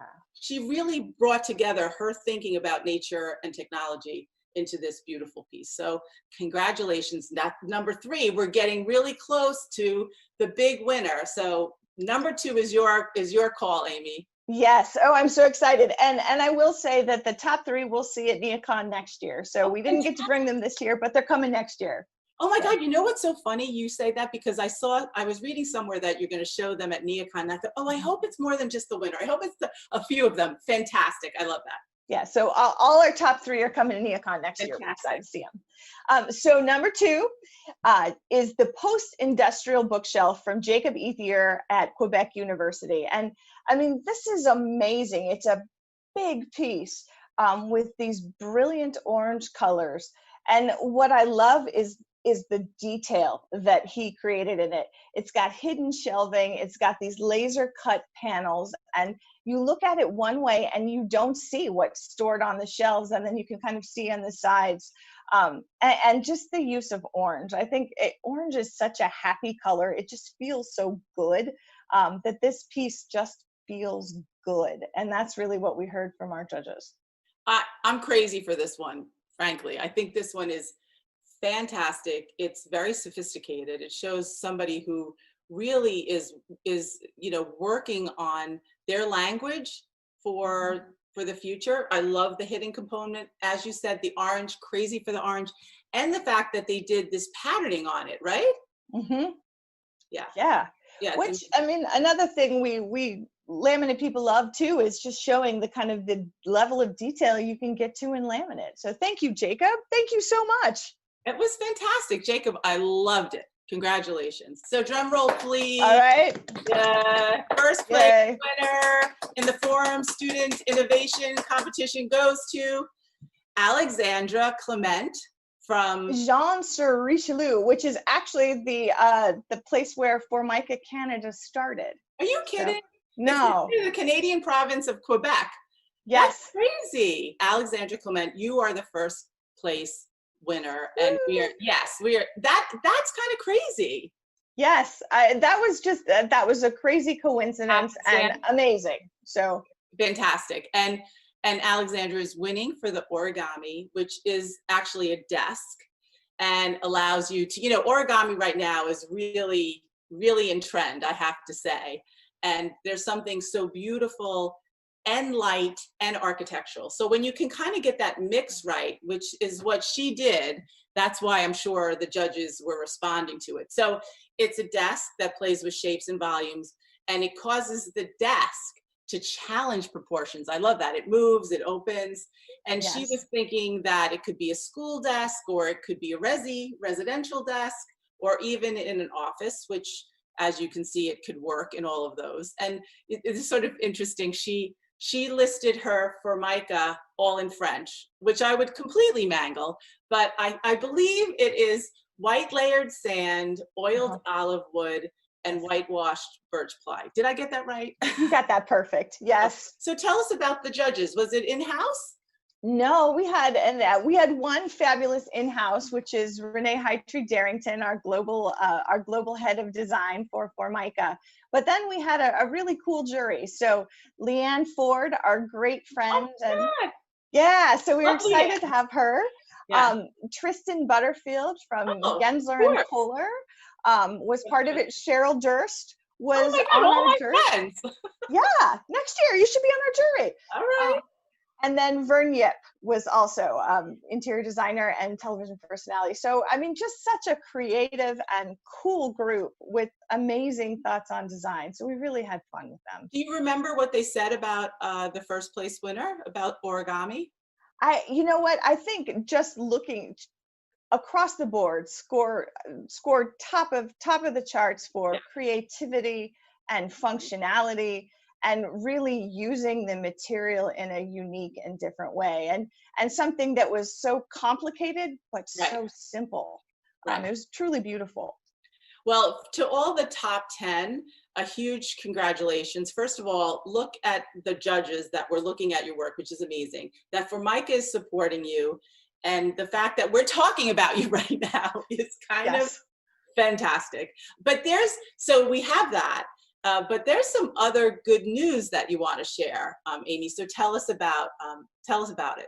really brought together her thinking about nature and technology into this beautiful piece. So congratulations. That's number 3. We're getting really close to the big winner. So number 2 is your call, Amy. Yes. Oh, I'm so excited. And I will say that the top 3 we'll see at NeoCon next year. So we didn't get to bring them this year, but they're coming next year. Oh my God, you know what's so funny you say that, because I was reading somewhere that you're going to show them at NeoCon. And I thought, oh, I hope it's more than just the winner. I hope it's a few of them. Fantastic. I love that. Yeah, so all our top 3 are coming to NeoCon next year. We're excited to see them. So number 2 is the Post-Industrial Bookshelf from Jacob Ethier at Quebec University. And I mean, this is amazing. It's a big piece with these brilliant orange colors. And what I love is the detail that he created in it. It's got hidden shelving, it's got these laser cut panels, and you look at it one way and you don't see what's stored on the shelves, and then you can kind of see on the sides. And just the use of orange. I think orange is such a happy color. It just feels so good that this piece just feels good. And that's really what we heard from our judges. I'm crazy for this one, frankly. I think this one is fantastic. It's very sophisticated. It shows somebody who really is working on their language for the future. I love the hidden component, as you said, the orange, crazy for the orange, and the fact that they did this patterning on it, right? Yeah. Which, I mean, another thing we laminate people love too is just showing the kind of the level of detail you can get to in laminate. So thank you, Jacob. Thank you so much. It was fantastic, Jacob. I loved it. Congratulations. So drum roll, please. All right. The first place winner in the Forum Student Innovation Competition goes to Alexandra Clement from Jean sur Richelieu, which is actually the place where Formica Canada started. Are you kidding? So, no. It's the Canadian province of Quebec. Yes. That's crazy. Alexandra Clement, you are the first place winner, and that's kind of crazy. Yes, that was a crazy coincidence and amazing. So fantastic. And Alexandra is winning for the origami, which is actually a desk and allows you to, origami right now is really, really in trend, I have to say. And there's something so beautiful and light and architectural. So when you can kind of get that mix right, which is what she did, that's why I'm sure the judges were responding to it. So it's a desk that plays with shapes and volumes, and it causes the desk to challenge proportions. I love that. It moves, it opens. And she was thinking that it could be a school desk, or it could be a residential desk, or even in an office, which, as you can see, it could work in all of those. And it's sort of interesting. She listed her Formica all in French, which I would completely mangle, but I believe it is white layered sand, oiled olive wood, and whitewashed birch ply. Did I get that right? You got that perfect. Yes. So tell us about the judges. Was it in-house? No, we had one fabulous in-house, which is Renee Hytree Darrington, our global head of design for Formica. But then we had a really cool jury. So Leanne Ford, our great friend, so we were excited to have her. Yeah. Tristan Butterfield from Gensler and Kohler was part of it. Cheryl Durst was my God, on all our my jury. friends. Yeah, next year you should be on our jury. All right. And then Vern Yip was also interior designer and television personality. So, I mean, just such a creative and cool group with amazing thoughts on design. So we really had fun with them. Do you remember what they said about the first place winner, about origami? You know what? I think just looking across the board, scored top of the charts for creativity and functionality, and really using the material in a unique and different way, and something that was so complicated but so simple. It was truly beautiful. Well, to all the top 10, a huge congratulations. First of all, look at the judges that were looking at your work, which is amazing. That Formica is supporting you, and the fact that we're talking about you right now is kind of fantastic. But so we have that. But there's some other good news that you want to share, Amy. So tell us about it.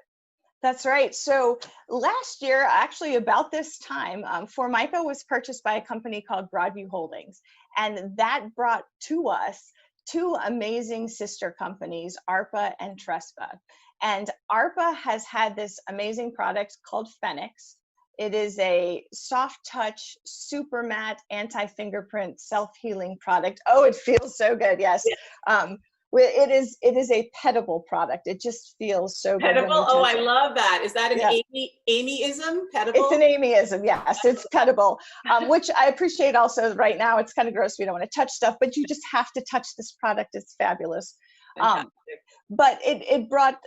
That's right. So last year, actually about this time, Formica was purchased by a company called Broadview Holdings, and that brought to us two amazing sister companies, ARPA and Trespa. And ARPA has had this amazing product called Phoenix. It is a soft touch, super matte, anti-fingerprint, self-healing product. Oh, it feels so good. Yes. It is a petable product. It just feels so good. Petable? Oh, I love that. Is that an Amyism? Petable? It's an Amyism, yes. It's petable, which I appreciate also right now. It's kind of gross. We don't want to touch stuff, but you just have to touch this product. It's fabulous. But it brought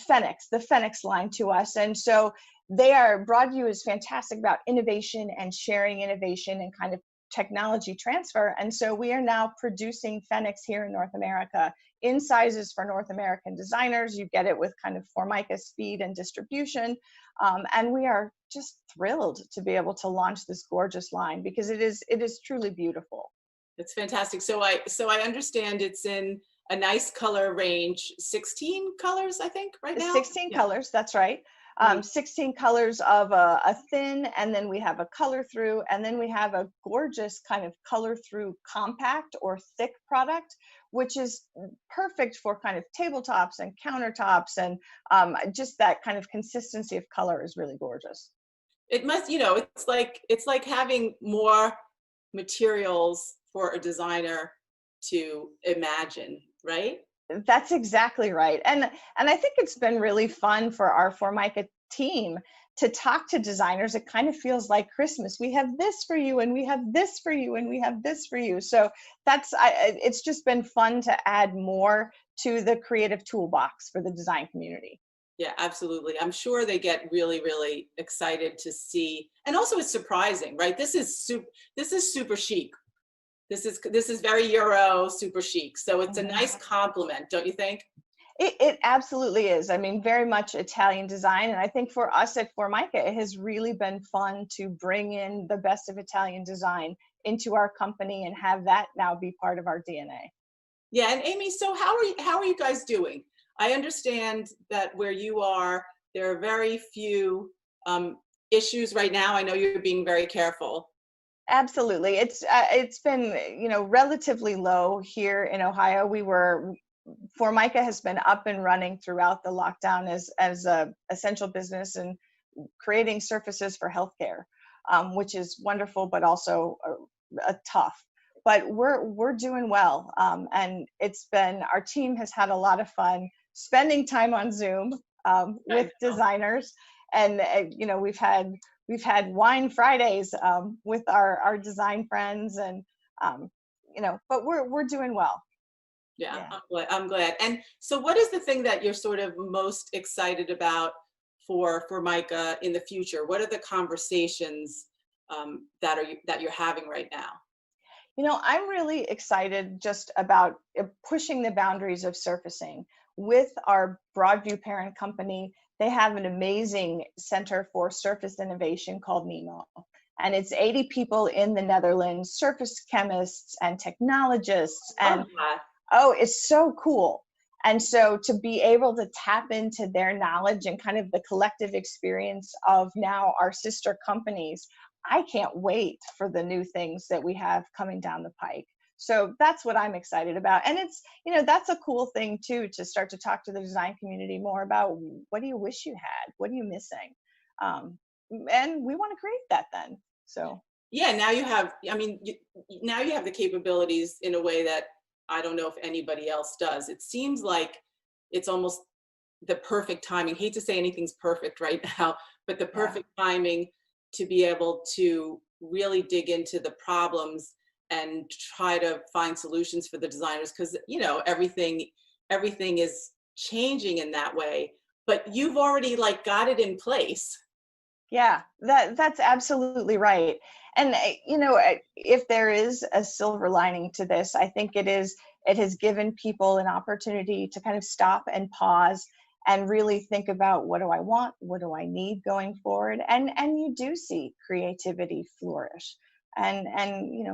Phoenix, the Phoenix line to us. And so Broadview is fantastic about innovation and sharing innovation and kind of technology transfer. And so we are now producing Phoenix here in North America in sizes for North American designers. You get it with kind of Formica speed and distribution. And we are just thrilled to be able to launch this gorgeous line because it is truly beautiful. It's fantastic. So I understand it's in a nice color range, 16 colors, I think, right now? 16 colors, that's right. 16 colors of a thin, and then we have a color through, and then we have a gorgeous kind of color through compact or thick product, which is perfect for kind of tabletops and countertops, and just that kind of consistency of color is really gorgeous. It must, it's like having more materials for a designer to imagine, right? That's exactly right. And I think it's been really fun for our Formica team to talk to designers. It kind of feels like Christmas. We have this for you, and we have this for you, and we have this for you. So it's just been fun to add more to the creative toolbox for the design community. Yeah, absolutely. I'm sure they get really, really excited to see. And also it's surprising, right? This is super chic. This is very Euro, super chic. So it's a nice compliment, don't you think? It absolutely is. I mean, very much Italian design. And I think for us at Formica, it has really been fun to bring in the best of Italian design into our company and have that now be part of our DNA. Yeah, and Amy, so how are you guys doing? I understand that where you are, there are very few issues right now. I know you're being very careful. Absolutely. It's been, relatively low here in Ohio. Formica has been up and running throughout the lockdown as a essential business and creating surfaces for healthcare, which is wonderful, but also tough. But we're doing well, and our team has had a lot of fun spending time on Zoom with designers, and we've had wine Fridays with our design friends, and but we're doing well. Yeah. I'm glad. And so what is the thing that you're sort of most excited about for Formica in the future? What are the conversations that you're having right now? I'm really excited just about pushing the boundaries of surfacing. With our Broadview parent company, they have an amazing Center for Surface Innovation called NEMO. And it's 80 people in the Netherlands, surface chemists and technologists. And it's so cool. And so to be able to tap into their knowledge and kind of the collective experience of now our sister companies, I can't wait for the new things that we have coming down the pike. So that's what I'm excited about. And it's, that's a cool thing too, to start to talk to the design community more about, what do you wish you had? What are you missing? And we want to create that then. So yeah, now you have, now you have the capabilities in a way that I don't know if anybody else does. It seems like it's almost the perfect timing. Hate to say anything's perfect right now, but the perfect timing to be able to really dig into the problems and try to find solutions for the designers, because everything is changing in that way, but you've already got it in place. Yeah, that's absolutely right. And if there is a silver lining to this, I think it has given people an opportunity to kind of stop and pause and really think about, what do I want? What do I need going forward? And you do see creativity flourish. And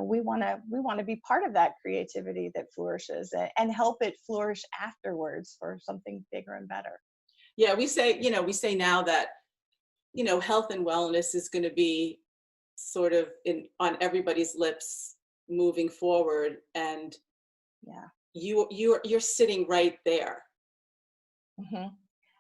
we want to be part of that creativity that flourishes, and help it flourish afterwards for something bigger and better. Yeah, we say now that health and wellness is going to be sort of on everybody's lips moving forward, and you're sitting right there. Mm-hmm.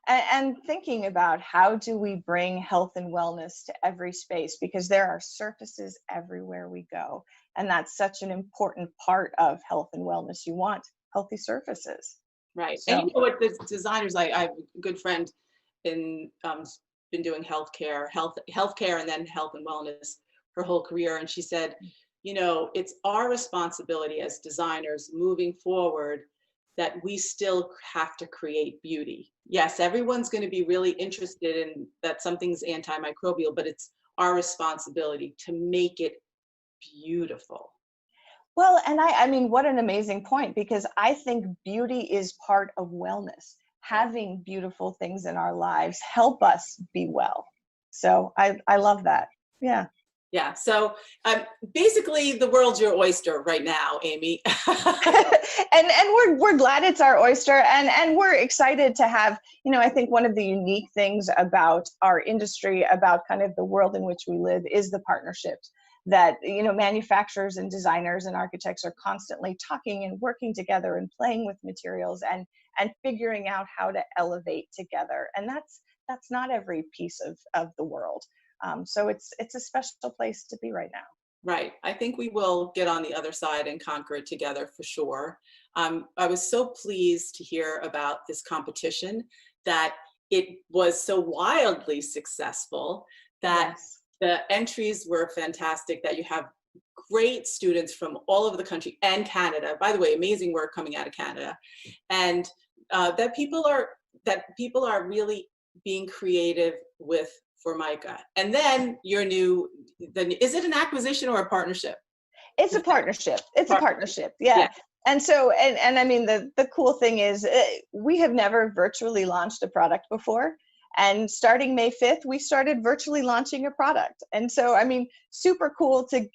And thinking about, how do we bring health and wellness to every space, because there are surfaces everywhere we go, and that's such an important part of health and wellness. You want healthy surfaces, right? So, and what the designers, I have a good friend in been doing healthcare and then health and wellness her whole career, and she said, it's our responsibility as designers moving forward that we still have to create beauty. Yes, everyone's going to be really interested in that something's antimicrobial, but it's our responsibility to make it beautiful. well, and I mean, what an amazing point, because I think beauty is part of wellness. Having beautiful things in our lives help us be well. So I love that. Yeah. Yeah. So basically, the world's your oyster right now, Amy. and we're glad it's our oyster, and we're excited to have, I think one of the unique things about our industry, about kind of the world in which we live, is the partnerships that manufacturers and designers and architects are constantly talking and working together and playing with materials and figuring out how to elevate together. And that's not every piece of the world. So it's a special place to be right now. Right. I think we will get on the other side and conquer it together for sure. I was so pleased to hear about this competition, that it was so wildly successful, that the entries were fantastic, that you have great students from all over the country and Canada. By the way, amazing work coming out of Canada. And that people are really being creative with Formica. And then is it an acquisition or a partnership? It's a partnership. It's a partnership. Yeah. And so, and I mean, the cool thing is, we have never virtually launched a product before. And starting May 5th, we started virtually launching a product. And so, I mean, super cool to,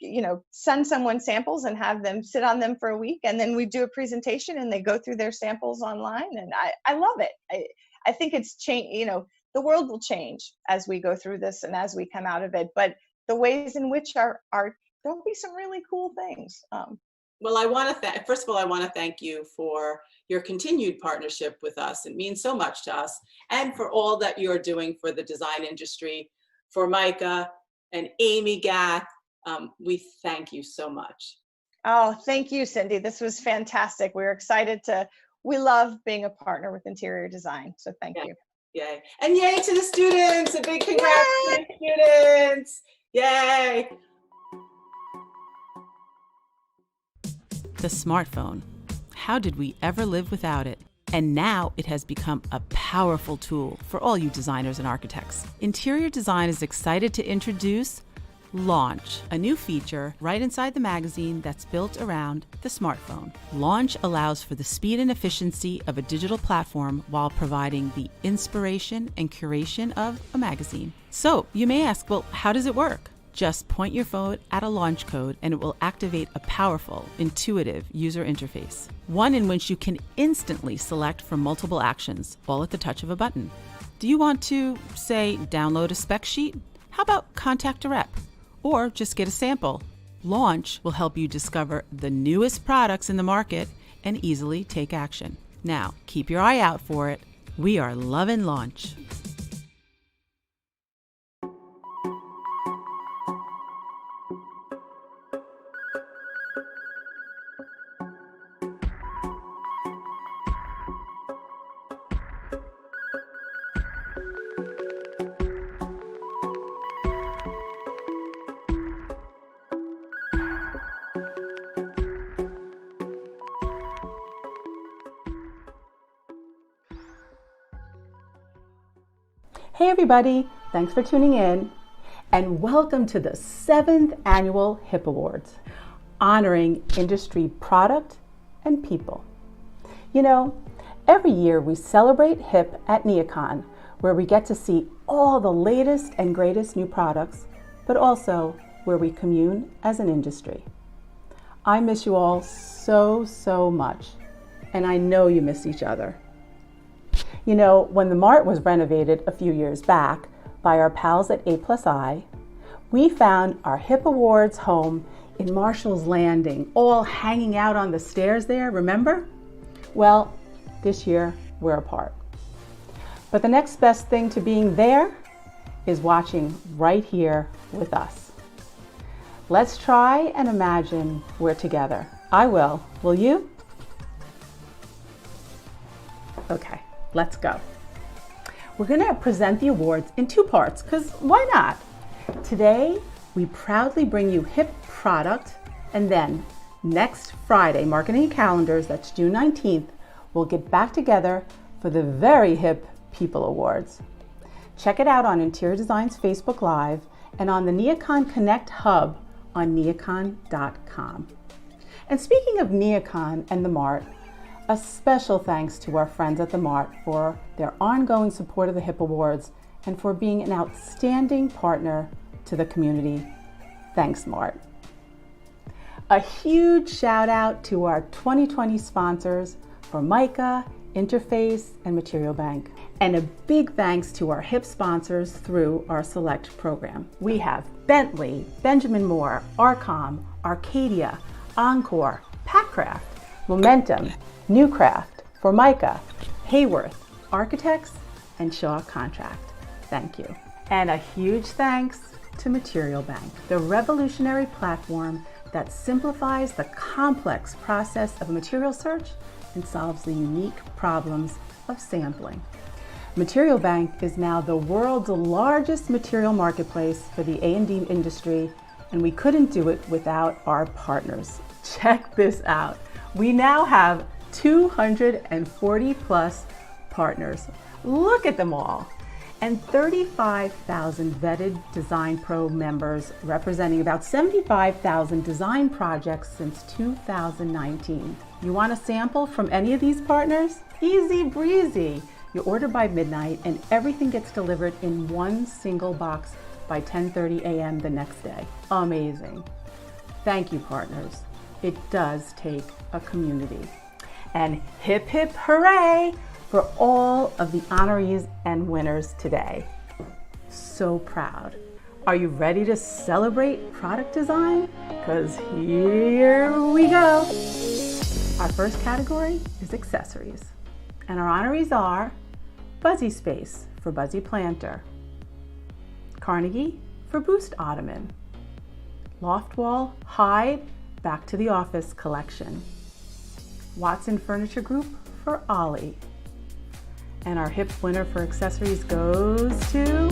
send someone samples and have them sit on them for a week. And then we do a presentation and they go through their samples online. And I love it. I think it's changed, the world will change as we go through this and as we come out of it, but the ways in which there'll be some really cool things. Well, first of all, I want to thank you for your continued partnership with us. It means so much to us, and for all that you're doing for the design industry, Formica and Amy Gath. We thank you so much. Oh, thank you, Cindy. This was fantastic. We're excited we love being a partner with interior design. So thank you. Yay. And yay to the students. A big congrats to the students. Yay. The smartphone. How did we ever live without it? And now it has become a powerful tool for all you designers and architects. Interior Design is excited to introduce Launch, a new feature right inside the magazine that's built around the smartphone. Launch allows for the speed and efficiency of a digital platform while providing the inspiration and curation of a magazine. So you may ask, well, how does it work? Just point your phone at a launch code and it will activate a powerful, intuitive user interface. One in which you can instantly select from multiple actions, all at the touch of a button. Do you want to, say, download a spec sheet? How about contact a rep? Or just get a sample? Launch will help you discover the newest products in the market and easily take action. Now, keep your eye out for it. We are loving Launch. Hey everybody, thanks for tuning in and welcome to the 7th annual HIP Awards, honoring industry product and people. You know, every year we celebrate HIP at NeoCon, where we get to see all the latest and greatest new products, but also where we commune as an industry. I miss you all so much, and I know you miss each other. You know, when the Mart was renovated a few years back by our pals at A+I, we found our HIP Awards home in Marshall's Landing, all hanging out on the stairs there, remember? Well, this year we're apart. But the next best thing to being there is watching right here with us. Let's try and imagine we're together. I will you? Okay. Let's go. We're going to present the awards in 2 parts, because why not? Today, we proudly bring you HIP product, and then next Friday, marking your calendars, that's June 19th, we'll get back together for the very HIP People Awards. Check it out on Interior Design's Facebook Live and on the NeoCon Connect Hub on neocon.com. And speaking of NeoCon and the Mart, a special thanks to our friends at the Mart for their ongoing support of the HIP Awards and for being an outstanding partner to the community. Thanks, Mart. A huge shout out to our 2020 sponsors, Formica, Interface, and Material Bank. And a big thanks to our HIP sponsors through our Select program. We have Bentley, Benjamin Moore, Arcom, Arcadia, Encore, Packcraft, Momentum, Newcraft, Formica, Hayworth, Architects, and Shaw Contract. Thank you. And a huge thanks to Material Bank, the revolutionary platform that simplifies the complex process of material search and solves the unique problems of sampling. Material Bank is now the world's largest material marketplace for the A&D industry, and we couldn't do it without our partners. Check this out. We now have 240 plus partners. Look at them all. And 35,000 vetted Design Pro members representing about 75,000 design projects since 2019. You want a sample from any of these partners? Easy breezy. You order by midnight and everything gets delivered in one single box by 10:30 a.m. the next day. Amazing. Thank you, partners. It does take a community. And hip hip hooray for all of the honorees and winners today. So proud. Are you ready to celebrate product design? Because here we go. Our first category is accessories. And our honorees are Buzzy Space for Buzzy Planter, Carnegie for Boost Ottoman, Loftwall Hide Back to the Office collection, Watson Furniture Group for Ollie. And our HIP winner for accessories goes to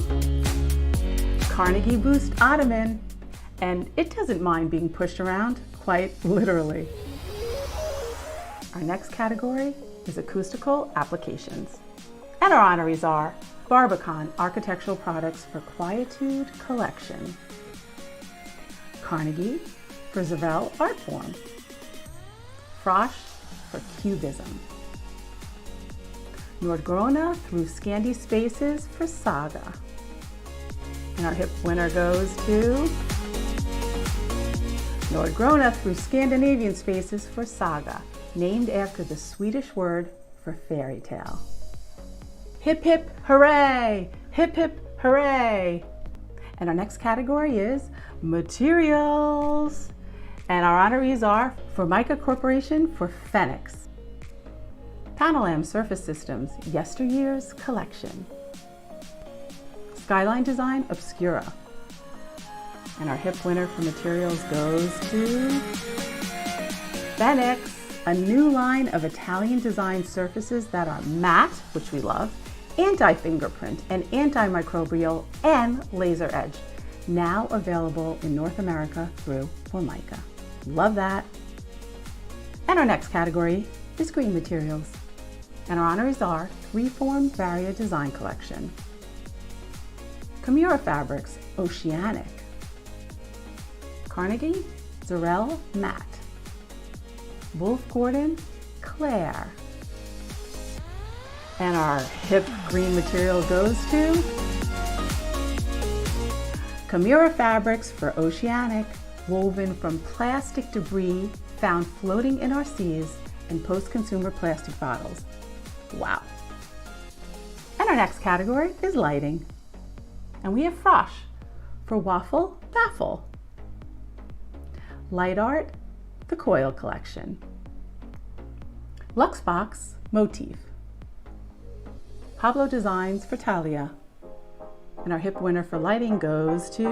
Carnegie Boost Ottoman. And it doesn't mind being pushed around, quite literally. Our next category is acoustical applications. And our honorees are Barbican Architectural Products for Quietude Collection, Carnegie for Zavell Artform, Frosch for Cubism, Nordgrona through Scandi Spaces for Saga. And our HIP winner goes to Nordgrona through Scandinavian Spaces for Saga, named after the Swedish word for fairy tale. Hip hip hooray! Hip hip hooray! And our next category is materials. And our honorees are Formica Corporation for Phoenix, Panolam Surface Systems, Yesteryear's Collection, Skyline Design Obscura, and our HIP winner for materials goes to Phoenix, a new line of Italian design surfaces that are matte, which we love, anti-fingerprint and antimicrobial, and laser edge. Now available in North America through Formica. Love that. And our next category is green materials. And our honorees are Freeform Varia Design Collection, Camura Fabrics Oceanic, Carnegie Zarel Matte, Wolf Gordon Claire. And our HIP green material goes to Camura Fabrics for Oceanic, woven from plastic debris found floating in our seas and post-consumer plastic bottles. Wow. And our next category is lighting. And we have Frosh for Waffle Baffle, Light Art, the Coil Collection, Luxbox Motif, Pablo Designs for Talia. And our HIP winner for lighting goes to,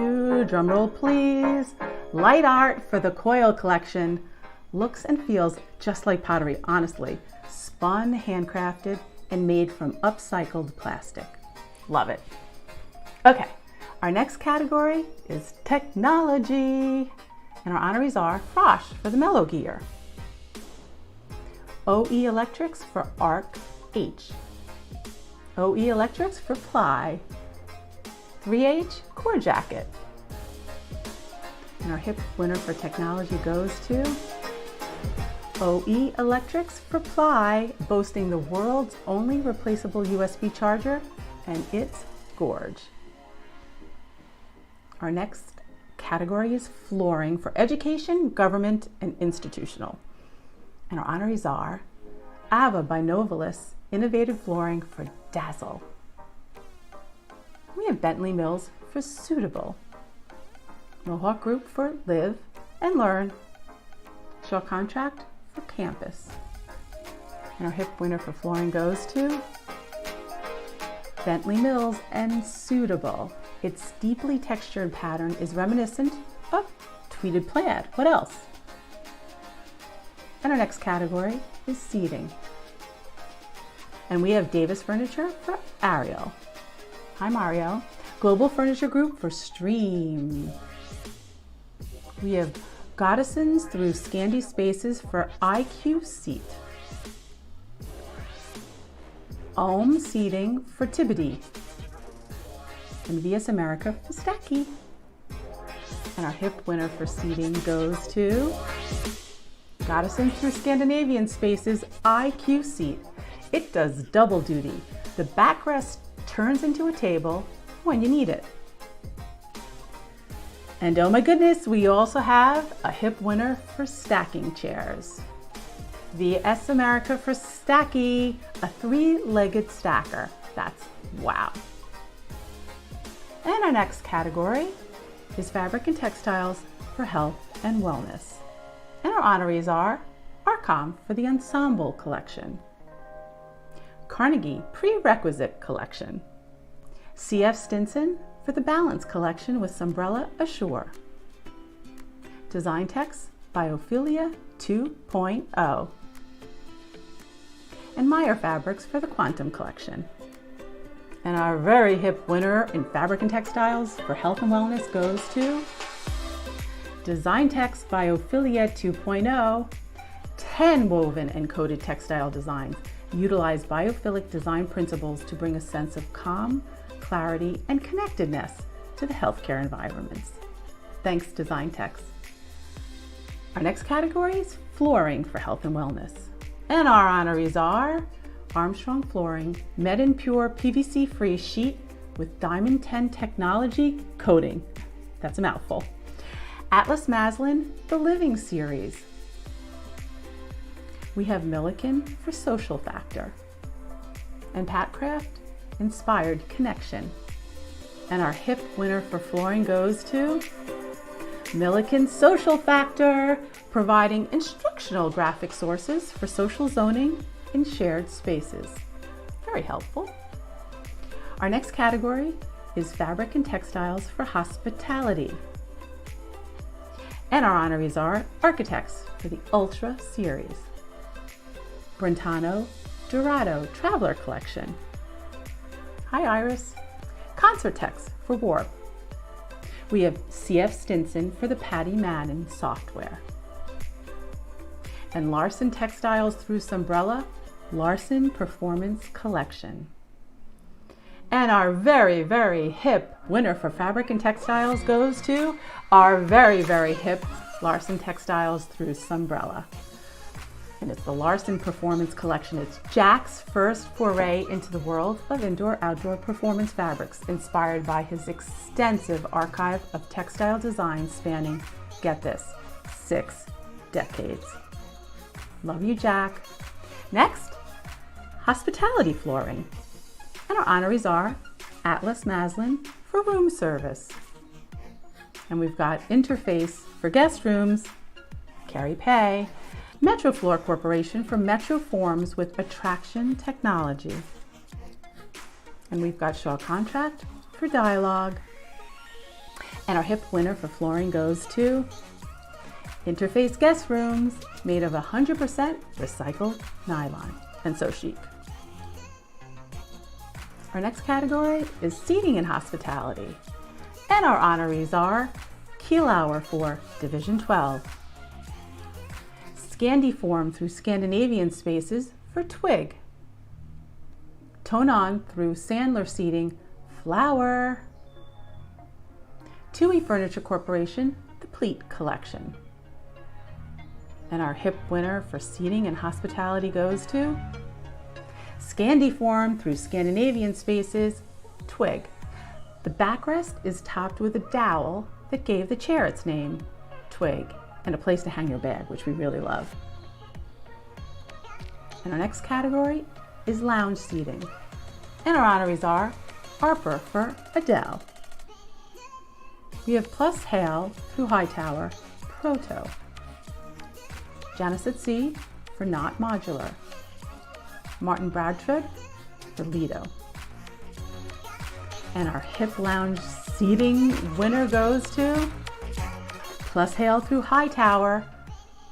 drumroll please, Light Art for the Coil Collection. Looks and feels just like pottery, honestly. Spun, handcrafted, and made from upcycled plastic. Love it. Okay, our next category is technology. And our honorees are Frosh for the Mellow Gear, OE Electrics for Arc H, OE Electrics for Ply, 3H Core Jacket. And our HIP winner for technology goes to OE Electrics for Ply, boasting the world's only replaceable USB charger, and it's gorge. Our next category is flooring for education, government, and institutional. And our honorees are Ava by Novalis, innovative flooring for Dazzle. We have Bentley Mills for Suitable, Mohawk Group for Live and Learn, Shaw Contract for Campus. And our HIP winner for flooring goes to Bentley Mills and Suitable. Its deeply textured pattern is reminiscent of tweeded plaid. What else? And our next category is seating. And we have Davis Furniture for Ariel. Hi Mario. Global Furniture Group for Stream. We have Goddessons through Scandi Spaces for IQ Seat. Ohm Seating for Tibidi. And VS America for Stacky. And our HIP winner for seating goes to Goddessons through Scandinavian Spaces IQ Seat. It does double duty. The backrest turns into a table when you need it. And oh my goodness, we also have a HIP winner for stacking chairs. VS America for Stacky, a 3-legged stacker. That's wow. And our next category is fabric and textiles for health and wellness. And our honorees are Arcom for the Ensemble Collection, Carnegie Prerequisite Collection, CF Stinson for the Balance Collection with Sombrella Assure, DesignTex Biophilia 2.0, and Meyer Fabrics for the Quantum Collection. And our very hip winner in fabric and textiles for health and wellness goes to DesignTex Biophilia 2.0. 10 woven and coated textile designs utilize biophilic design principles to bring a sense of calm, clarity, and connectedness to the healthcare environments. Thanks, DesignTex. Our next category is flooring for health and wellness. And our honorees are Armstrong Flooring, Medin Pure PVC-free sheet with Diamond 10 technology coating. That's a mouthful. Atlas Maslin, the Living Series. We have Milliken for Social Factor. And Patcraft, Inspired Connection. And our hip winner for flooring goes to Milliken's Social Factor, providing instructional graphic sources for social zoning in shared spaces. Very helpful. Our next category is fabric and textiles for hospitality. And our honorees are architects for the Ultra series, Brentano Dorado Traveler Collection. Hi Iris. Concertex for Warp. We have CF Stinson for the Patty Madden software. And Larson Textiles through Sumbrella, Larson Performance Collection. And our very, very hip winner for fabric and textiles goes to our very, very hip Larson Textiles through Sumbrella. And it's the Larson Performance Collection. It's Jack's first foray into the world of indoor-outdoor performance fabrics, inspired by his extensive archive of textile designs spanning, get this, 6 decades. Love you, Jack. Next, hospitality flooring. And our honorees are Atlas Maslin for room service. And we've got Interface for guest rooms, Carrie Pay, Metrofloor Corporation for Metro Forms with Attraction Technology. And we've got Shaw Contract for Dialogue. And our hip winner for flooring goes to Interface Guest Rooms, made of 100% recycled nylon, and so chic. Our next category is seating and hospitality. And our honorees are Kielauer for Division 12, Scandiform through Scandinavian Spaces for Twig, Tone On through Sandler Seating, Flower, TUI Furniture Corporation, the Pleat Collection. And our hip winner for seating and hospitality goes to Scandiform through Scandinavian Spaces, Twig. The backrest is topped with a dowel that gave the chair its name, Twig, and a place to hang your bag, which we really love. And our next category is lounge seating. And our honorees are Harper for Adele. We have Plus Hale through Hightower, Proto. Janice at Sea for Not Modular. Martin Bradford for Lido. And our hip lounge seating winner goes to Plus Hale through Hightower,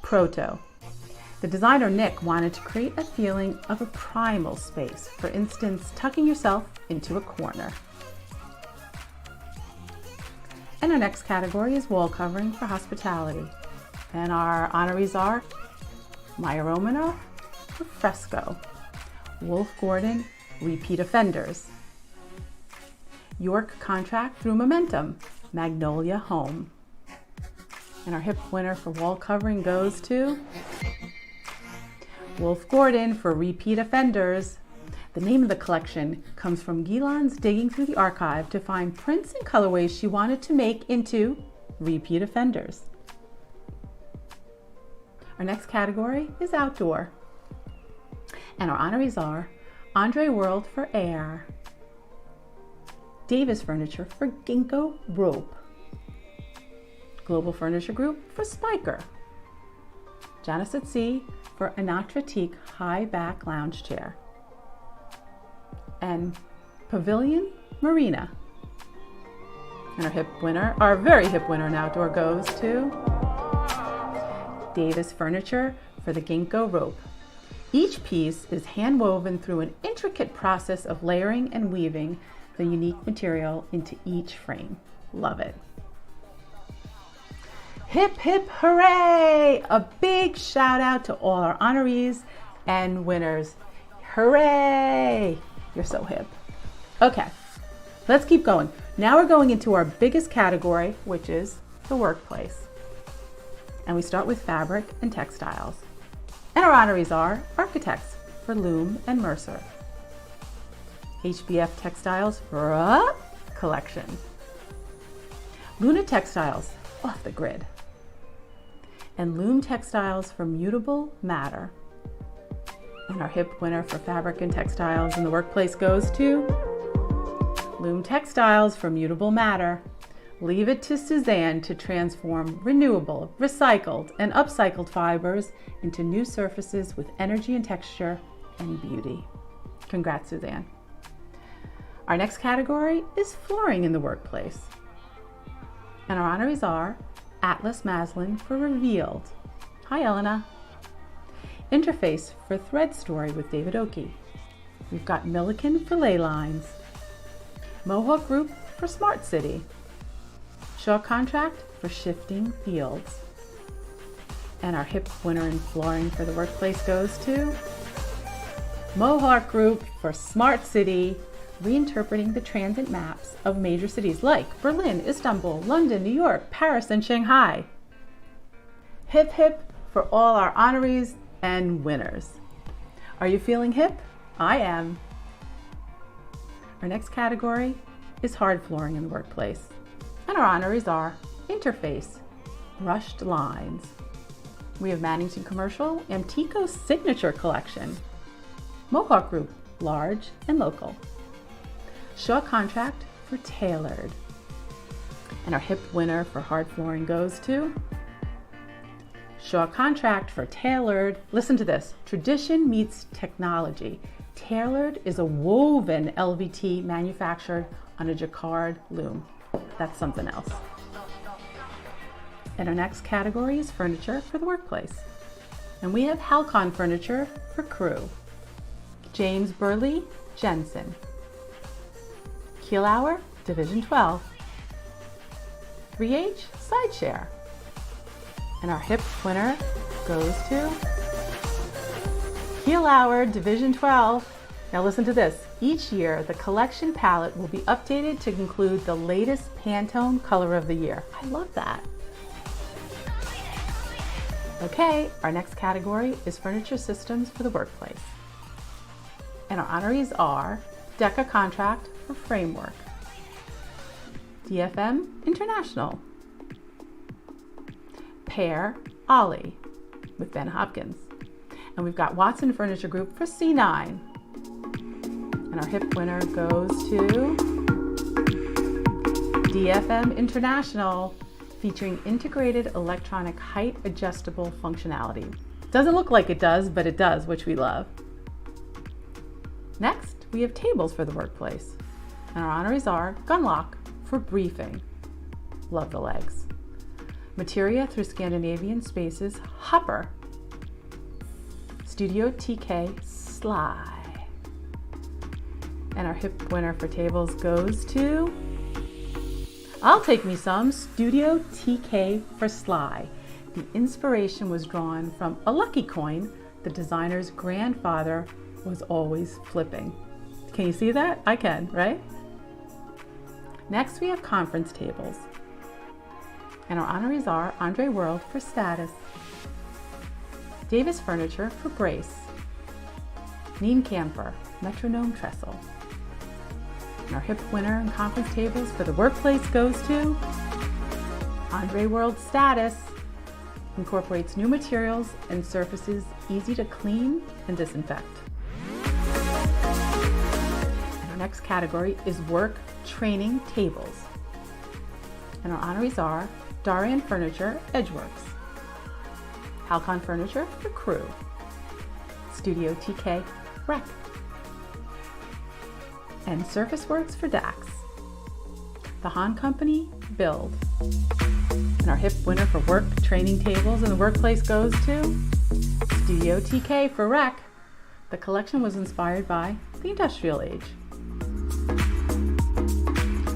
Proto. The designer Nick wanted to create a feeling of a primal space, for instance, tucking yourself into a corner. And our next category is wall covering for hospitality. And our honorees are Maya Romanoff for Fresco, Wolf Gordon, Repeat Offenders, York Contract through Momentum, Magnolia Home. And our hip winner for wall covering goes to Wolf Gordon for Repeat Offenders. The name of the collection comes from Ghilan's digging through the archive to find prints and colorways she wanted to make into Repeat Offenders. Our next category is outdoor. And our honorees are Andre World for Air, Davis Furniture for Ginkgo Rope, Global Furniture Group for Spiker, Janice at Sea for Anatra Teak High Back Lounge Chair, and Pavilion Marina. And our very hip winner in outdoor goes to Davis Furniture for the Ginkgo Rope. Each piece is hand woven through an intricate process of layering and weaving the unique material into each frame. Love it. Hip, hip, hooray! A big shout out to all our honorees and winners. Hooray! You're so hip. Okay, let's keep going. Now we're going into our biggest category, which is the workplace. And we start with fabric and textiles. And our honorees are architects for Loom and Mercer, HBF Textiles for a collection, Luna Textiles, off the grid, and Loom Textiles for Mutable Matter. And our hip winner for fabric and textiles in the workplace goes to Loom Textiles for Mutable Matter. leave it to Suzanne to transform renewable, recycled, and upcycled fibers into new surfaces with energy and texture and beauty. Congrats, Suzanne. Our next category is flooring in the workplace. And our honorees are Atlas Maslin for Revealed. Hi, Elena. Interface for Thread Story with David Oakey. We've got Milliken for Ley Lines. Mohawk Group for Smart City. Shaw Contract for Shifting Fields. And our HIP winner in flooring for the workplace goes to Mohawk Group for Smart City, reinterpreting the transit maps of major cities like Berlin, Istanbul, London, New York, Paris, and Shanghai. Hip hip for all our honorees and winners. Are you feeling hip? I am. Our next category is hard flooring in the workplace. And our honorees are Interface, Brushed Lines. We have Mannington Commercial, Amtico Signature Collection. Mohawk Group, Large and Local. Shaw Contract for Tailored. And our HIP winner for hard flooring goes to Shaw Contract for Tailored. Listen to this. Tradition meets technology. Tailored is a woven LVT manufactured on a jacquard loom. That's something else. And our next category is furniture for the workplace. And we have Halcon Furniture for Crew. James Burley Jensen. Kielauer Division 12. 3H Sideshare. And our HIP winner goes to Kielauer Division 12. Now listen to this. Each year, the collection palette will be updated to include the latest Pantone color of the year. I love that. Okay, our next category is furniture systems for the workplace. And our honorees are DECA Contract for Framework, DFM International, Pear Ollie with Ben Hopkins. And we've got Watson Furniture Group for C9. And our HIP winner goes to DFM International, featuring integrated electronic height adjustable functionality. Doesn't look like it does, but it does, which we love. Next, we have tables for the workplace. And our honorees are Gunlock for Briefing. Love the legs. Materia through Scandinavian Spaces, Hopper. Studio TK, Sly. And our HIP winner for tables goes to I'll Take Me Some, Studio TK for Sly. The inspiration was drawn from a lucky coin the designer's grandfather was always flipping. Can you see that? I can, right? Next, we have conference tables. And our honorees are Andre World for Status, Davis Furniture for Brace, Neen Camper, Metronome Trestle. And our HIP winner in conference tables for the workplace goes to Andre World Status. Incorporates new materials and surfaces easy to clean and disinfect. And our next category is work training tables. And our honorees are Darian Furniture, Edgeworks, Halcon Furniture for Crew, Studio TK, Rec, and Surface Works for Dax. The Han Company, Build. And our HIP winner for work training tables in the workplace goes to Studio TK for Rec. The collection was inspired by the industrial age.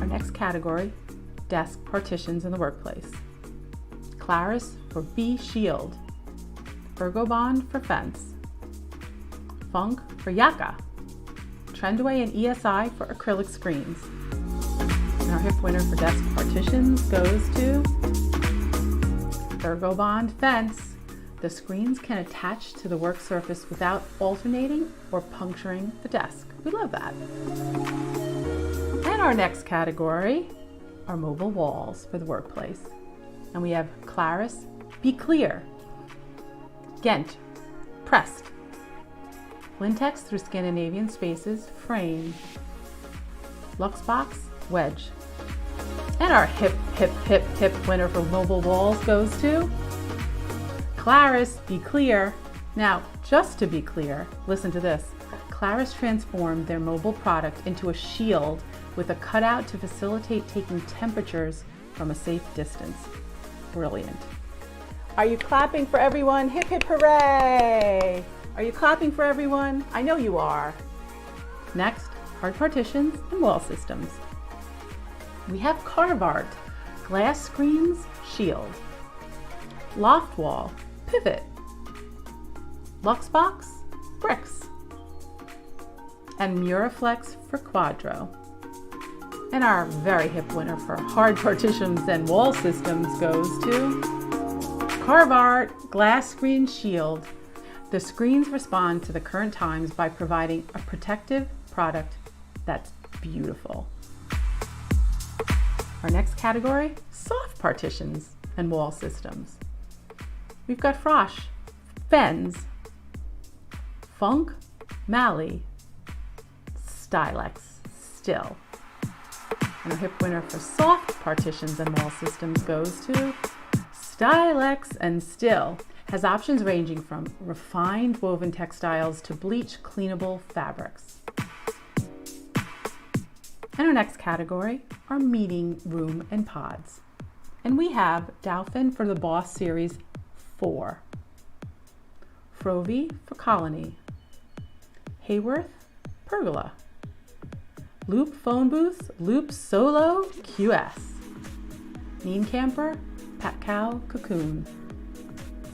Our next category, desk partitions in the workplace. Claris for B Shield, Ergobond for Fence, Funk for Yaka, Trendway and ESI for acrylic screens. And our HIP winner for desk partitions goes to Ergobond Fence. The screens can attach to the work surface without alternating or puncturing the desk. We love that. And our next category are mobile walls for the workplace. And we have Claris, Be Clear, Ghent, Pressed, Lintex through Scandinavian Spaces, Frame, Luxbox, Wedge. And our hip, hip, hip, hip winner for mobile walls goes to Claris Be Clear. Now, just to be clear, listen to this. Claris transformed their mobile product into a shield with a cutout to facilitate taking temperatures from a safe distance. Brilliant. Are you clapping for everyone? Hip, hip, hooray! Are you clapping for everyone? I know you are. Next, hard partitions and wall systems. We have Carve Art, glass screens, shield. Loft wall, pivot. Luxbox, bricks. And Muraflex for Quadro. And our very hip winner for hard partitions and wall systems goes to Carve Art, glass screen, shield. The screens respond to the current times by providing a protective product that's beautiful. Our next category, soft partitions and wall systems. We've got Frosh, Fens, Funk, Mali, Stylex, Still. And our hip winner for soft partitions and wall systems goes to Stylex and Still. Has options ranging from refined woven textiles to bleach cleanable fabrics. And our next category are meeting room and pods. And we have Dauphin for the Boss Series 4, Frovey for Colony, Hayworth, Pergola, Loop Phone Booth, Loop Solo QS, Neem Camper, Pat Cow Cocoon,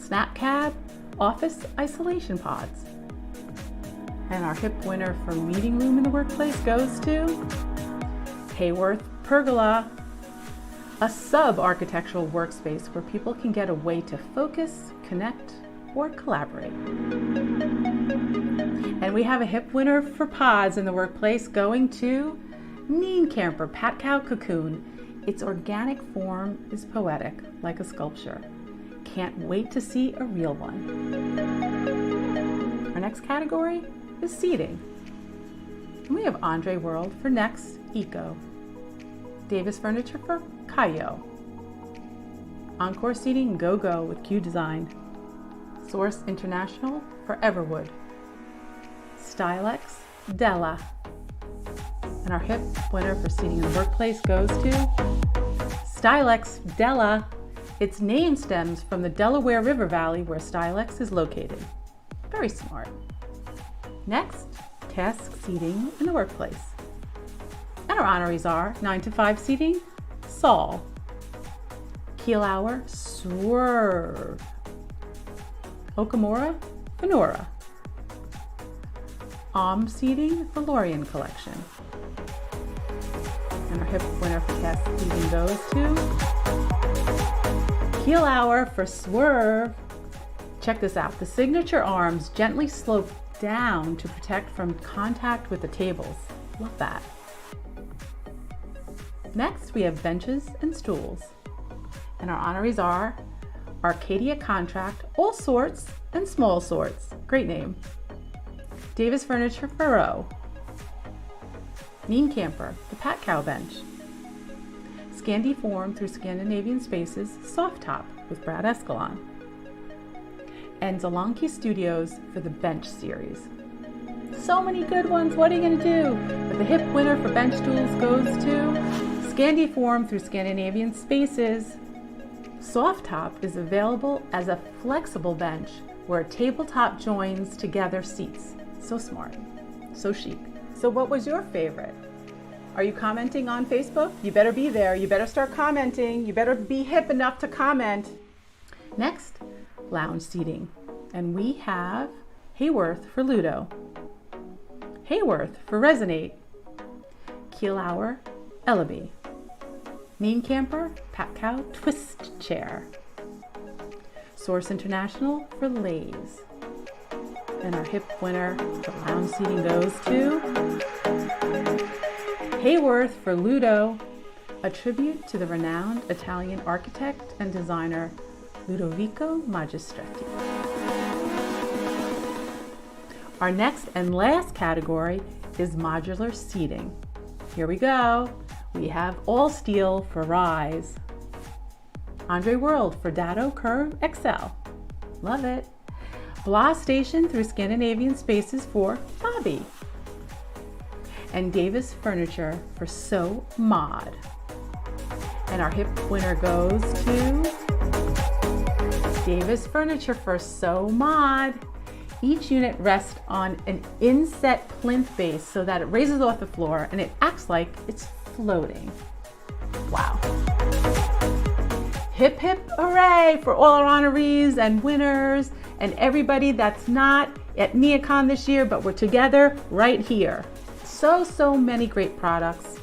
Snap Cab, Office Isolation Pods. And our hip winner for meeting room in the workplace goes to Hayworth Pergola, a sub-architectural workspace where people can get a way to focus, connect, or collaborate. And we have a hip winner for pods in the workplace going to Neem Camper Pat Cow Cocoon. Its organic form is poetic, like a sculpture. Can't wait to see a real one. Our next category is seating. And we have Andre World for Next Eco, Davis Furniture for Kayo, Encore Seating Go Go with Q Design, Source International for Everwood, Stylex Della. And our hip winner for seating in the workplace goes to Stylex Della. Its name stems from the Delaware River Valley where Stylex is located. Very smart. Next, task seating in the workplace. And our honorees are 9 to 5 seating, Sol, Keel Hour, Swerve, Okamura, Venora, seating, the Lorien Collection. And our hip winner for task seating goes to Keel Hour for Swerve. Check this out. The signature arms gently slope down to protect from contact with the tables. Love that. Next, we have benches and stools. And our honorees are Arcadia Contract, all sorts and small sorts. Great name. Davis Furniture Furrow. Neem Camper, the Pat Cow Bench. Scandi Form through Scandinavian Spaces, Soft Top with Brad Escalon. And Zolanki Studios for the Bench series. So many good ones, what are you gonna do? But the hip winner for bench stools goes to Scandi Form through Scandinavian Spaces. Soft Top is available as a flexible bench where a tabletop joins together seats. So smart, so chic. So what was your favorite? Are you commenting on Facebook? You better be there. You better start commenting. You better be hip enough to comment. Next, lounge seating. And we have Hayworth for Ludo, Hayworth for Resonate, Keel Hour, Ellaby, Neem Camper, Pat Cow, Twist Chair, Source International for Lays. And our hip winner for lounge seating goes to Hayworth for Ludo, a tribute to the renowned Italian architect and designer Ludovico Magistretti. Our next and last category is modular seating. Here we go. We have All Steel for Rise, Andre World for Dado Curve XL. Love it. Bla Station through Scandinavian Spaces for Bobby. And Davis Furniture for So Mod. And our hip winner goes to Davis Furniture for So Mod. Each unit rests on an inset plinth base so that it raises off the floor and it acts like it's floating. Wow. Hip hip hooray for all our honorees and winners and everybody that's not at NeoCon this year, but we're together right here. So many great products.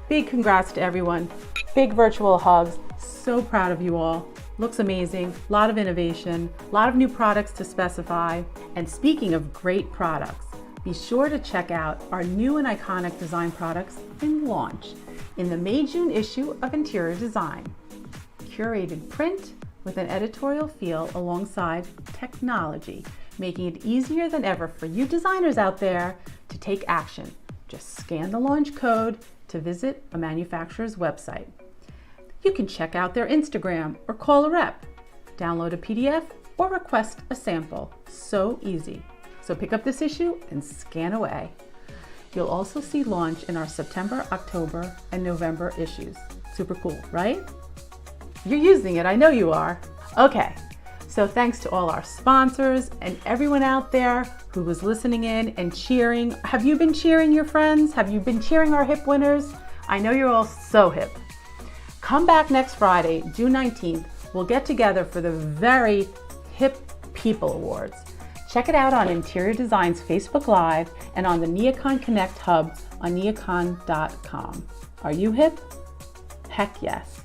Big congrats to everyone. Big virtual hugs. So proud of you all. Looks amazing. A lot of innovation, a lot of new products to specify. And speaking of great products, be sure to check out our new and iconic design products in launch in the May-June issue of Interior Design. Curated print with an editorial feel alongside technology, making it easier than ever for you designers out there to take action. Just scan the launch code to visit a manufacturer's website. You can check out their Instagram or call a rep, download a PDF or request a sample. So easy. So pick up this issue and scan away. You'll also see launch in our September, October, and November issues. Super cool, right? You're using it, I know you are. Okay, so thanks to all our sponsors and everyone out there who was listening in and cheering. Have you been cheering your friends? Have you been cheering our hip winners? I know you're all so hip. Come back next Friday, June 19th. We'll get together for the very Hip People Awards. Check it out on Interior Design's Facebook Live and on the NeoCon Connect Hub on neocon.com. Are you hip? Heck yes.